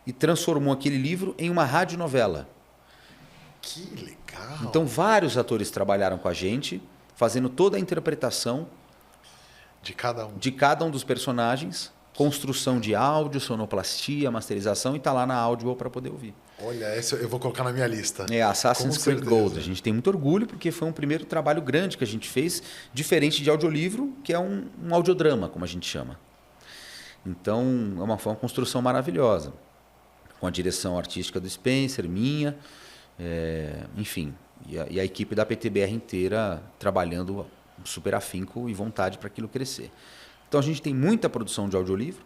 e transformou aquele livro em uma radionovela. Que legal. Então, vários atores trabalharam com a gente, fazendo toda a interpretação de cada um dos personagens, construção de áudio, sonoplastia, masterização, e está lá na Audible para poder ouvir. Olha, esse eu vou colocar na minha lista. É Assassin's Creed Gold. A gente tem muito orgulho porque foi um primeiro trabalho grande que a gente fez, diferente de audiolivro, que é um audiodrama, como a gente chama. Então, foi uma construção maravilhosa, com a direção artística do Spencer, minha. Enfim, e a equipe da PTBR inteira trabalhando super afinco e vontade para aquilo crescer. Então a gente tem muita produção de audiolivro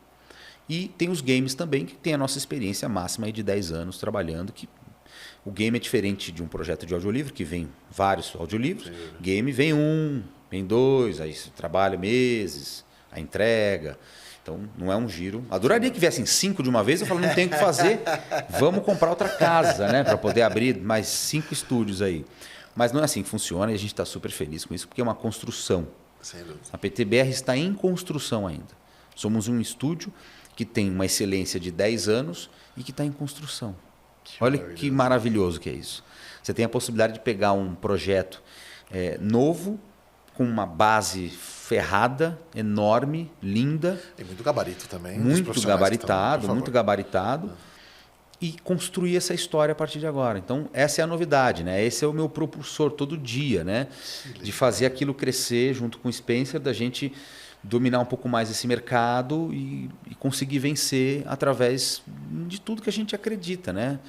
e tem os games também, que tem a nossa experiência máxima aí de 10 anos trabalhando. Que o game é diferente de um projeto de audiolivro, que vem vários audiolivros. Sim. Game vem vem dois, aí você trabalha meses, a entrega. Então, não é um giro. Adoraria que viessem 5 de uma vez. Eu falo, não tem o que fazer. Vamos comprar outra casa, né? Para poder abrir mais 5 estúdios aí. Mas não é assim que funciona e a gente está super feliz com isso, porque é uma construção. Sem dúvida. A PTBR está em construção ainda. Somos um estúdio que tem uma excelência de 10 anos e que está em construção. Olha que maravilhoso que é isso. Você tem a possibilidade de pegar um projeto novo, com uma base ferrada, enorme, linda. E muito gabarito também. Muito gabaritado. E construir essa história a partir de agora. Então, essa é a novidade, né? Esse é o meu propulsor todo dia, né? De fazer aquilo crescer junto com o Spencer, da gente dominar um pouco mais esse mercado e conseguir vencer através de tudo que a gente acredita, né?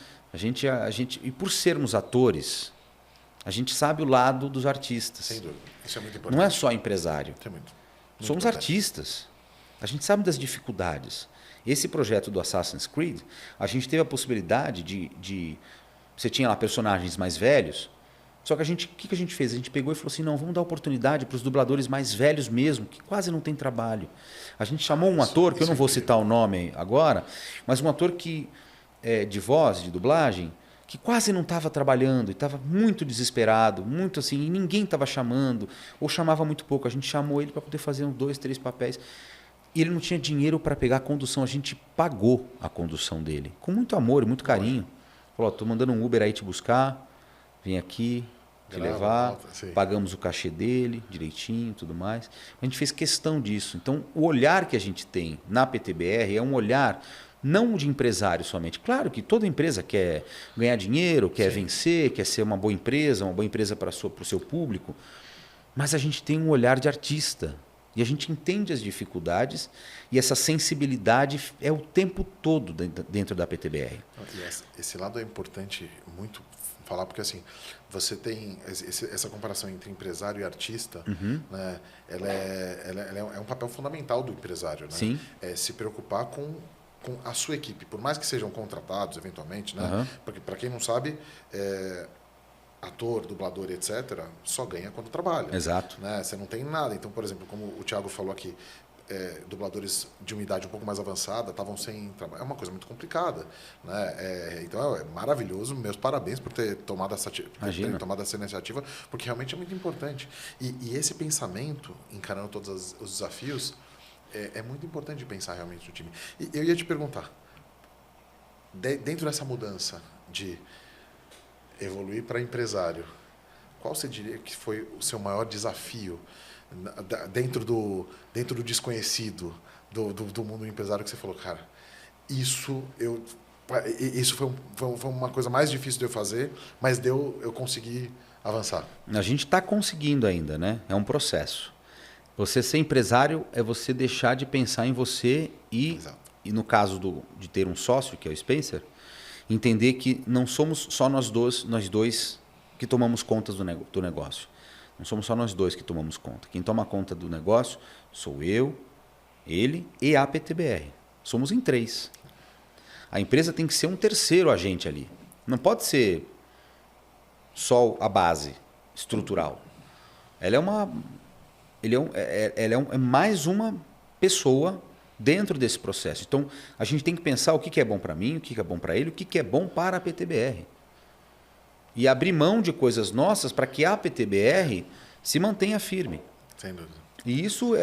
E por sermos atores, a gente sabe o lado dos artistas. Sem dúvida. Isso é muito importante. Não é só empresário. Isso é muito Somos importante. Artistas. A gente sabe das dificuldades. Esse projeto do Assassin's Creed, a gente teve a possibilidade de você tinha lá personagens mais velhos, só que o que a gente fez? A gente pegou e falou assim, não, vamos dar oportunidade para os dubladores mais velhos mesmo, que quase não tem trabalho. A gente chamou um ator, que eu não vou citar o nome agora, mas um ator que de voz, de dublagem, que quase não estava trabalhando e estava muito desesperado, muito assim, e ninguém estava chamando, ou chamava muito pouco. A gente chamou ele para poder fazer 2, 3 papéis. E ele não tinha dinheiro para pegar a condução. A gente pagou a condução dele, com muito amor e muito carinho. Falou, estou mandando um Uber aí te buscar, vem aqui te levar, pagamos o cachê dele direitinho, tudo mais. A gente fez questão disso. Então, o olhar que a gente tem na PTBR é um olhar não de empresário somente. Claro que toda empresa quer ganhar dinheiro, quer vencer, quer ser uma boa empresa para o seu público, mas a gente tem um olhar de artista. E a gente entende as dificuldades e essa sensibilidade é o tempo todo dentro da PTBR. E esse lado é importante muito falar, porque assim, você tem essa comparação entre empresário e artista, né? Ela é um papel fundamental do empresário, né? Sim. É se preocupar com a sua equipe, por mais que sejam contratados eventualmente, né? Porque para quem não sabe, ator, dublador, etc., só ganha quando trabalha. Exato. Né? Você não tem nada. Então, por exemplo, como o Thiago falou aqui, dubladores de uma idade um pouco mais avançada estavam sem trabalho. É uma coisa muito complicada. Né? Então, é maravilhoso. Meus parabéns por ter tomado essa iniciativa, porque realmente é muito importante. E esse pensamento, encarando todos os desafios, é muito importante de pensar realmente no time. E eu ia te perguntar, dentro dessa mudança de evoluir para empresário, qual você diria que foi o seu maior desafio dentro do desconhecido do mundo empresário, que você falou, cara, isso foi uma coisa mais difícil de eu fazer, mas eu consegui avançar? A gente está conseguindo ainda, né? É um processo. Você ser empresário é você deixar de pensar em você e no caso de ter um sócio, que é o Spencer, entender que não somos só nós dois que tomamos conta do negócio. Não somos só nós dois que tomamos conta. Quem toma conta do negócio sou eu, ele e a PTBR. Somos em 3. A empresa tem que ser um terceiro agente ali. Não pode ser só a base estrutural. Ela é mais uma pessoa dentro desse processo. Então, a gente tem que pensar o que é bom para mim, o que é bom para ele, o que é bom para a PTBR. E abrir mão de coisas nossas para que a PTBR se mantenha firme. Sem dúvida. E isso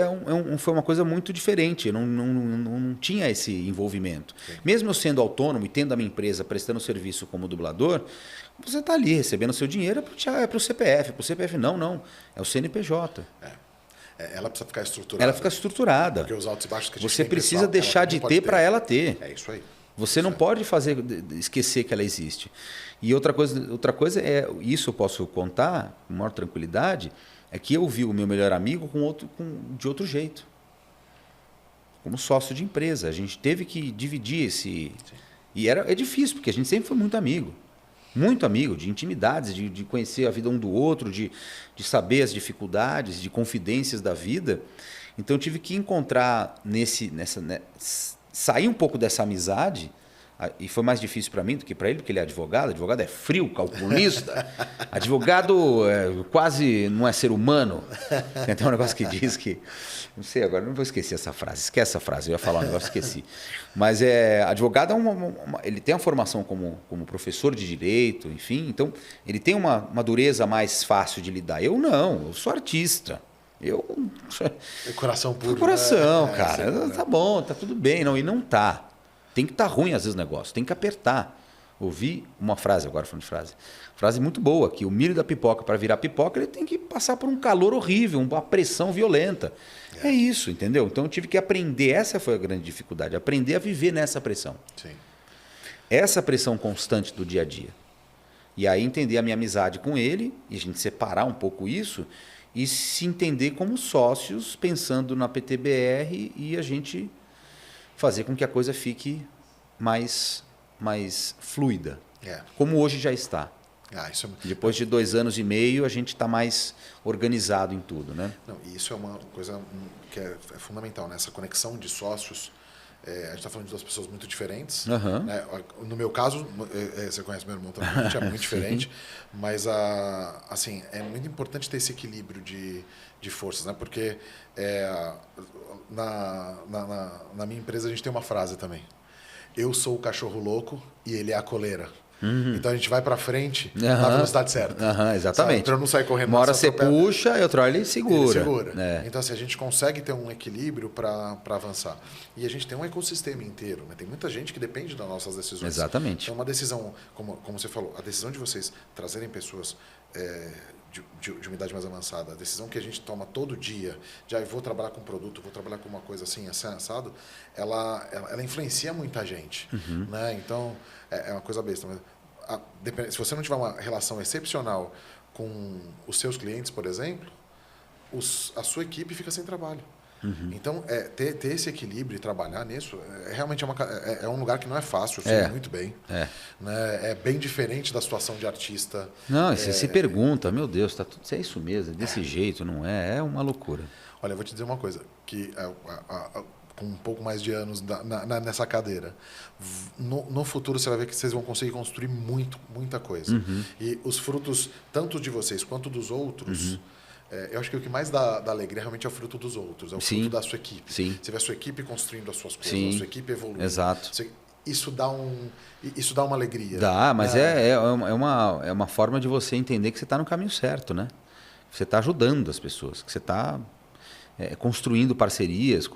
foi uma coisa muito diferente. Eu não tinha esse envolvimento. Sim. Mesmo eu sendo autônomo e tendo a minha empresa prestando serviço como dublador, você está ali recebendo seu dinheiro para o CPF. Para o CPF não. É o CNPJ. Ela precisa ficar estruturada. Ela fica estruturada. Porque os altos e baixos que a gente você tem precisa pessoal, deixar de ter para ela ter. É isso aí. Você não pode esquecer que ela existe. E outra coisa isso eu posso contar com maior tranquilidade, é que eu vi o meu melhor amigo de outro jeito. Como sócio de empresa. A gente teve que dividir esse... Sim. E é difícil, porque a gente sempre foi muito amigo. Muito amigo, de intimidades, de conhecer a vida um do outro, de saber as dificuldades, de confidências da vida. Então eu tive que encontrar sair um pouco dessa amizade, e foi mais difícil para mim do que para ele, porque ele é advogado. Advogado é frio, calculista. Advogado quase não é ser humano. Tem até um negócio que diz que... Não sei agora, não vou esquecer essa frase. Esquece essa frase, eu ia falar um negócio, esqueci. Mas advogado ele tem uma formação como professor de direito, enfim. Então, ele tem uma dureza mais fácil de lidar. Eu não, eu sou artista. Coração puro. Coração, né? Cara. Tá bom, tá tudo bem. Não, e não tá. Tem que estar ruim às vezes o negócio, tem que apertar. Ouvi uma frase, agora falando de frase muito boa, que o milho da pipoca, para virar pipoca, ele tem que passar por um calor horrível, uma pressão violenta. É isso, entendeu? Então eu tive que aprender, essa foi a grande dificuldade, aprender a viver nessa pressão. Sim. Essa pressão constante do dia a dia. E aí entender a minha amizade com ele, e a gente separar um pouco isso, e se entender como sócios, pensando na PTBR, e a gente fazer com que a coisa fique mais fluida, como hoje já está. Depois de 2 anos e meio, a gente está mais organizado em tudo, né? Não, e isso é uma coisa que é fundamental, né? Essa conexão de sócios. A gente está falando de 2 pessoas muito diferentes. Uhum. Né? No meu caso, você conhece meu irmão também, a gente é muito diferente, mas assim, é muito importante ter esse equilíbrio de forças, né? Porque na minha empresa a gente tem uma frase também: eu sou o cachorro louco e ele é a coleira. Uhum. Então a gente vai para frente na velocidade certa. Exatamente. Para não sair correndo. Uma hora você puxa e outra hora ele segura. Então assim, a gente consegue ter um equilíbrio para avançar. E a gente tem um ecossistema inteiro. Né? Tem muita gente que depende das nossas decisões. Exatamente. Então uma decisão, como você falou, a decisão de vocês trazerem pessoas de uma idade mais avançada, a decisão que a gente toma todo dia, de vou trabalhar com produto, vou trabalhar com uma coisa assim, assado, ela influencia muita gente. Uhum. Né? Então, é uma coisa besta. Mas, se você não tiver uma relação excepcional com os seus clientes, por exemplo, a sua equipe fica sem trabalho. Uhum. Então, ter esse equilíbrio e trabalhar nisso realmente é um lugar que não é fácil, eu sei muito bem. Né? É bem diferente da situação de artista. Não, você se pergunta, meu Deus, tá tudo, é isso mesmo, desse jeito, não é? É uma loucura. Olha, eu vou te dizer uma coisa, que com um pouco mais de anos nessa cadeira. No futuro você vai ver que vocês vão conseguir construir muita coisa. E os frutos, tanto de vocês quanto dos outros, eu acho que o que mais dá alegria realmente é o fruto dos outros, é o fruto da sua equipe. Sim. Você vê a sua equipe construindo as suas coisas, Sim. a sua equipe evoluindo. Exato. Isso dá uma alegria. Dá, mas é uma forma de você entender que você está no caminho certo, né? Você está ajudando as pessoas, que você está construindo parcerias,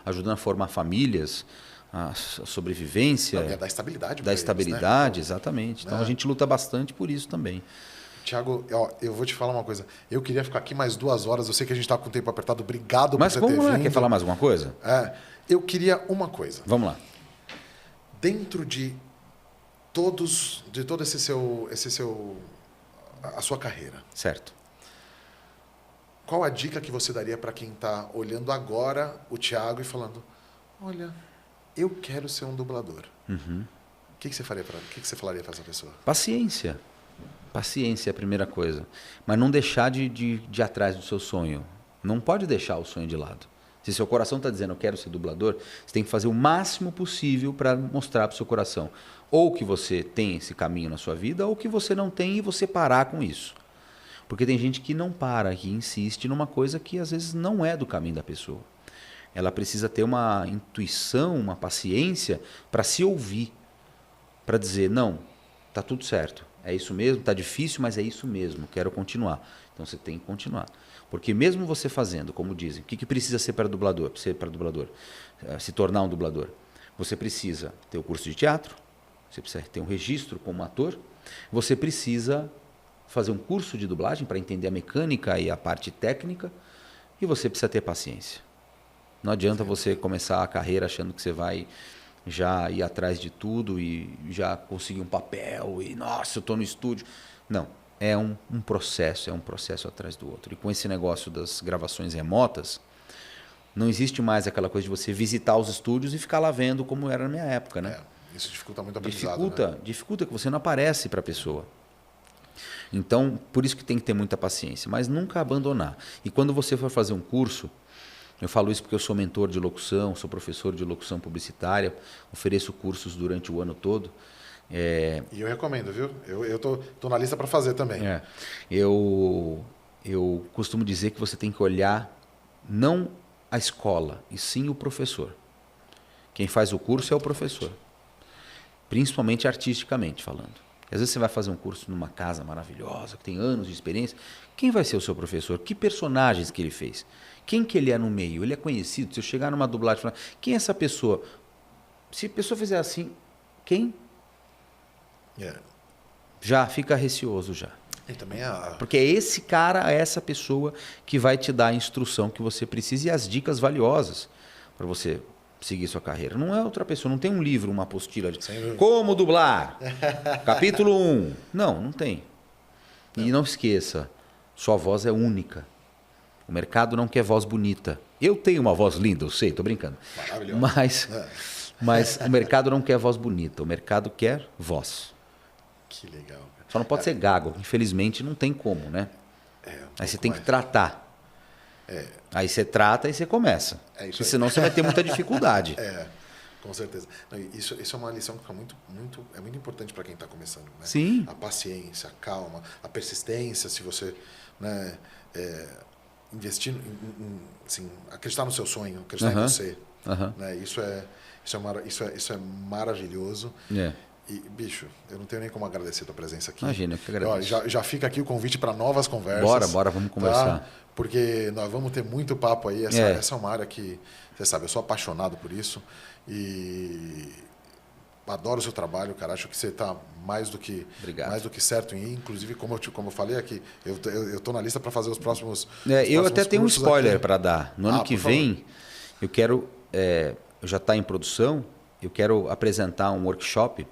ajudando a formar famílias, a sobrevivência. Dá estabilidade. Dá estabilidade, eles, né? Exatamente. Então a gente luta bastante por isso também. Tiago, eu vou te falar uma coisa. Eu queria ficar aqui mais 2 horas. Eu sei que a gente está com o tempo apertado. Obrigado por você ter vindo. Quer falar mais alguma coisa? Eu queria uma coisa. Vamos lá. Dentro de todo a sua carreira. Certo. Qual a dica que você daria para quem está olhando agora o Tiago e falando, olha, eu quero ser um dublador? O que você falaria para essa pessoa? Paciência. Paciência é a primeira coisa. Mas não deixar de ir atrás do seu sonho. Não pode deixar o sonho de lado. Se seu coração está dizendo, eu quero ser dublador, você tem que fazer o máximo possível para mostrar para o seu coração. Ou que você tem esse caminho na sua vida, ou que você não tem e você parar com isso. Porque tem gente que não para, que insiste numa coisa que às vezes não é do caminho da pessoa. Ela precisa ter uma intuição, uma paciência para se ouvir. Para dizer, não, está tudo certo. É isso mesmo, está difícil, mas é isso mesmo, quero continuar. Então você tem que continuar. Porque mesmo você fazendo, como dizem, o que precisa ser para dublador? Se tornar um dublador. Você precisa ter o curso de teatro, você precisa ter um registro como ator, você precisa fazer um curso de dublagem para entender a mecânica e a parte técnica, e você precisa ter paciência. Não adianta você começar a carreira achando que você vai já ir atrás de tudo e já conseguir um papel e, nossa, eu estou no estúdio. Não, é um processo atrás do outro. E com esse negócio das gravações remotas, não existe mais aquela coisa de você visitar os estúdios e ficar lá vendo como era na minha época, né? Isso dificulta muito a aprendizado. Dificulta que você não aparece para a pessoa. Então, por isso que tem que ter muita paciência, mas nunca abandonar. E quando você for fazer um curso, eu falo isso porque eu sou mentor de locução, sou professor de locução publicitária, ofereço cursos durante o ano todo. E eu recomendo, viu? Eu tô na lista para fazer também. Eu costumo dizer que você tem que olhar não a escola, e sim o professor. Quem faz o curso é o professor, principalmente artisticamente falando. Às vezes você vai fazer um curso numa casa maravilhosa, que tem anos de experiência. Quem vai ser o seu professor? Que personagens que ele fez? Quem que ele é no meio? Ele é conhecido? Se eu chegar numa dublagem e falar, quem é essa pessoa? Se a pessoa fizer assim, quem? Já fica receoso já. E também Porque é esse cara, essa pessoa que vai te dar a instrução que você precisa e as dicas valiosas para você seguir sua carreira. Não é outra pessoa, não tem um livro, uma apostila de como dublar, capítulo 1. Não tem. E não esqueça, sua voz é única. O mercado não quer voz bonita. Eu tenho uma voz linda, eu sei, tô brincando. Maravilhoso. Mas o mercado não quer voz bonita, o mercado quer voz. Que legal. Cara. Só não pode ser gago, infelizmente não tem como, né? Aí você tem que tratar. Aí você trata e você começa. Porque senão você vai ter muita dificuldade. Com certeza. Isso é uma lição que fica muito importante para quem está começando. Né? Sim. A paciência, a calma, a persistência, se você investir, assim, acreditar no seu sonho, acreditar em você. Né? Isso é maravilhoso. E, bicho, eu não tenho nem como agradecer a tua presença aqui. Imagina, eu que agradeço. Já fica aqui o convite para novas conversas. Bora, vamos conversar. Tá? Porque nós vamos ter muito papo aí. Essa é uma área que, você sabe, eu sou apaixonado por isso. E adoro o seu trabalho, cara. Acho que você está mais do que certo em ir. Inclusive, como eu falei aqui, eu tô na lista para fazer os próximos. Eu até tenho um spoiler para dar. No ano que vem, eu quero. Já está em produção, eu quero apresentar um workshop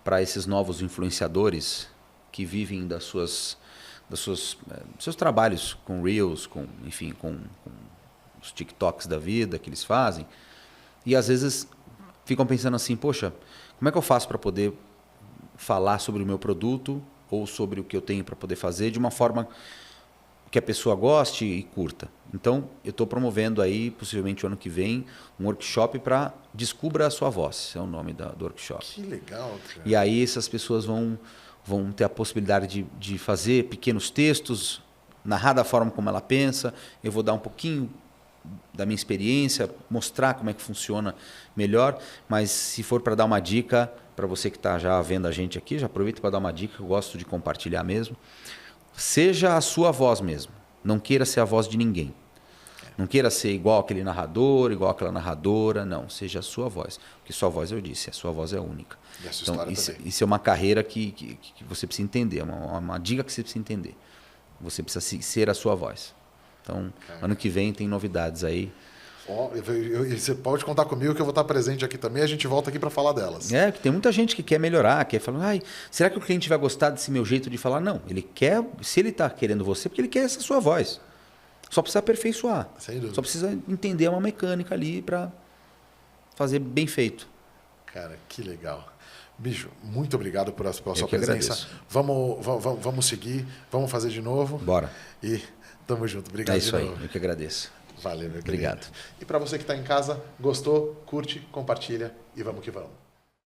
para esses novos influenciadores que vivem dos seus trabalhos com Reels, com os TikToks da vida que eles fazem. E às vezes ficam pensando assim, poxa, como é que eu faço para poder falar sobre o meu produto ou sobre o que eu tenho para poder fazer de uma forma que a pessoa goste e curta. Então, eu estou promovendo aí, possivelmente o ano que vem, um workshop para Descubra a Sua Voz. É o nome do workshop. Que legal, cara. E aí essas pessoas vão ter a possibilidade de fazer pequenos textos, narrar da forma como ela pensa. Eu vou dar um pouquinho da minha experiência, mostrar como é que funciona melhor. Mas se for para dar uma dica, para você que está já vendo a gente aqui, já aproveita para dar uma dica, eu gosto de compartilhar mesmo. Seja a sua voz mesmo. Não queira ser a voz de ninguém. Não queira ser igual aquele narrador, igual aquela narradora. Não, seja a sua voz. Porque sua voz, eu disse, a sua voz é única. E a sua Então, história também. isso é uma carreira que você precisa entender. Uma dica que você precisa entender. Você precisa ser a sua voz. Então, ano que vem tem novidades aí. Você pode contar comigo que eu vou estar presente aqui também. A gente volta aqui para falar delas. Que tem muita gente que quer melhorar, quer falar, ai, será que o cliente vai gostar desse meu jeito de falar? Não, ele quer, se ele está querendo você, porque ele quer essa sua voz. Só precisa aperfeiçoar. Sem dúvida. Só precisa entender uma mecânica ali para fazer bem feito. Cara, que legal. Bicho, muito obrigado pela sua presença. Agradeço. Vamos seguir, vamos fazer de novo. Bora. E tamo junto. Obrigado É isso de aí, novo. eu que agradeço. Valeu, meu querido. Obrigado. E para você que está em casa, gostou, curte, compartilha e vamos que vamos.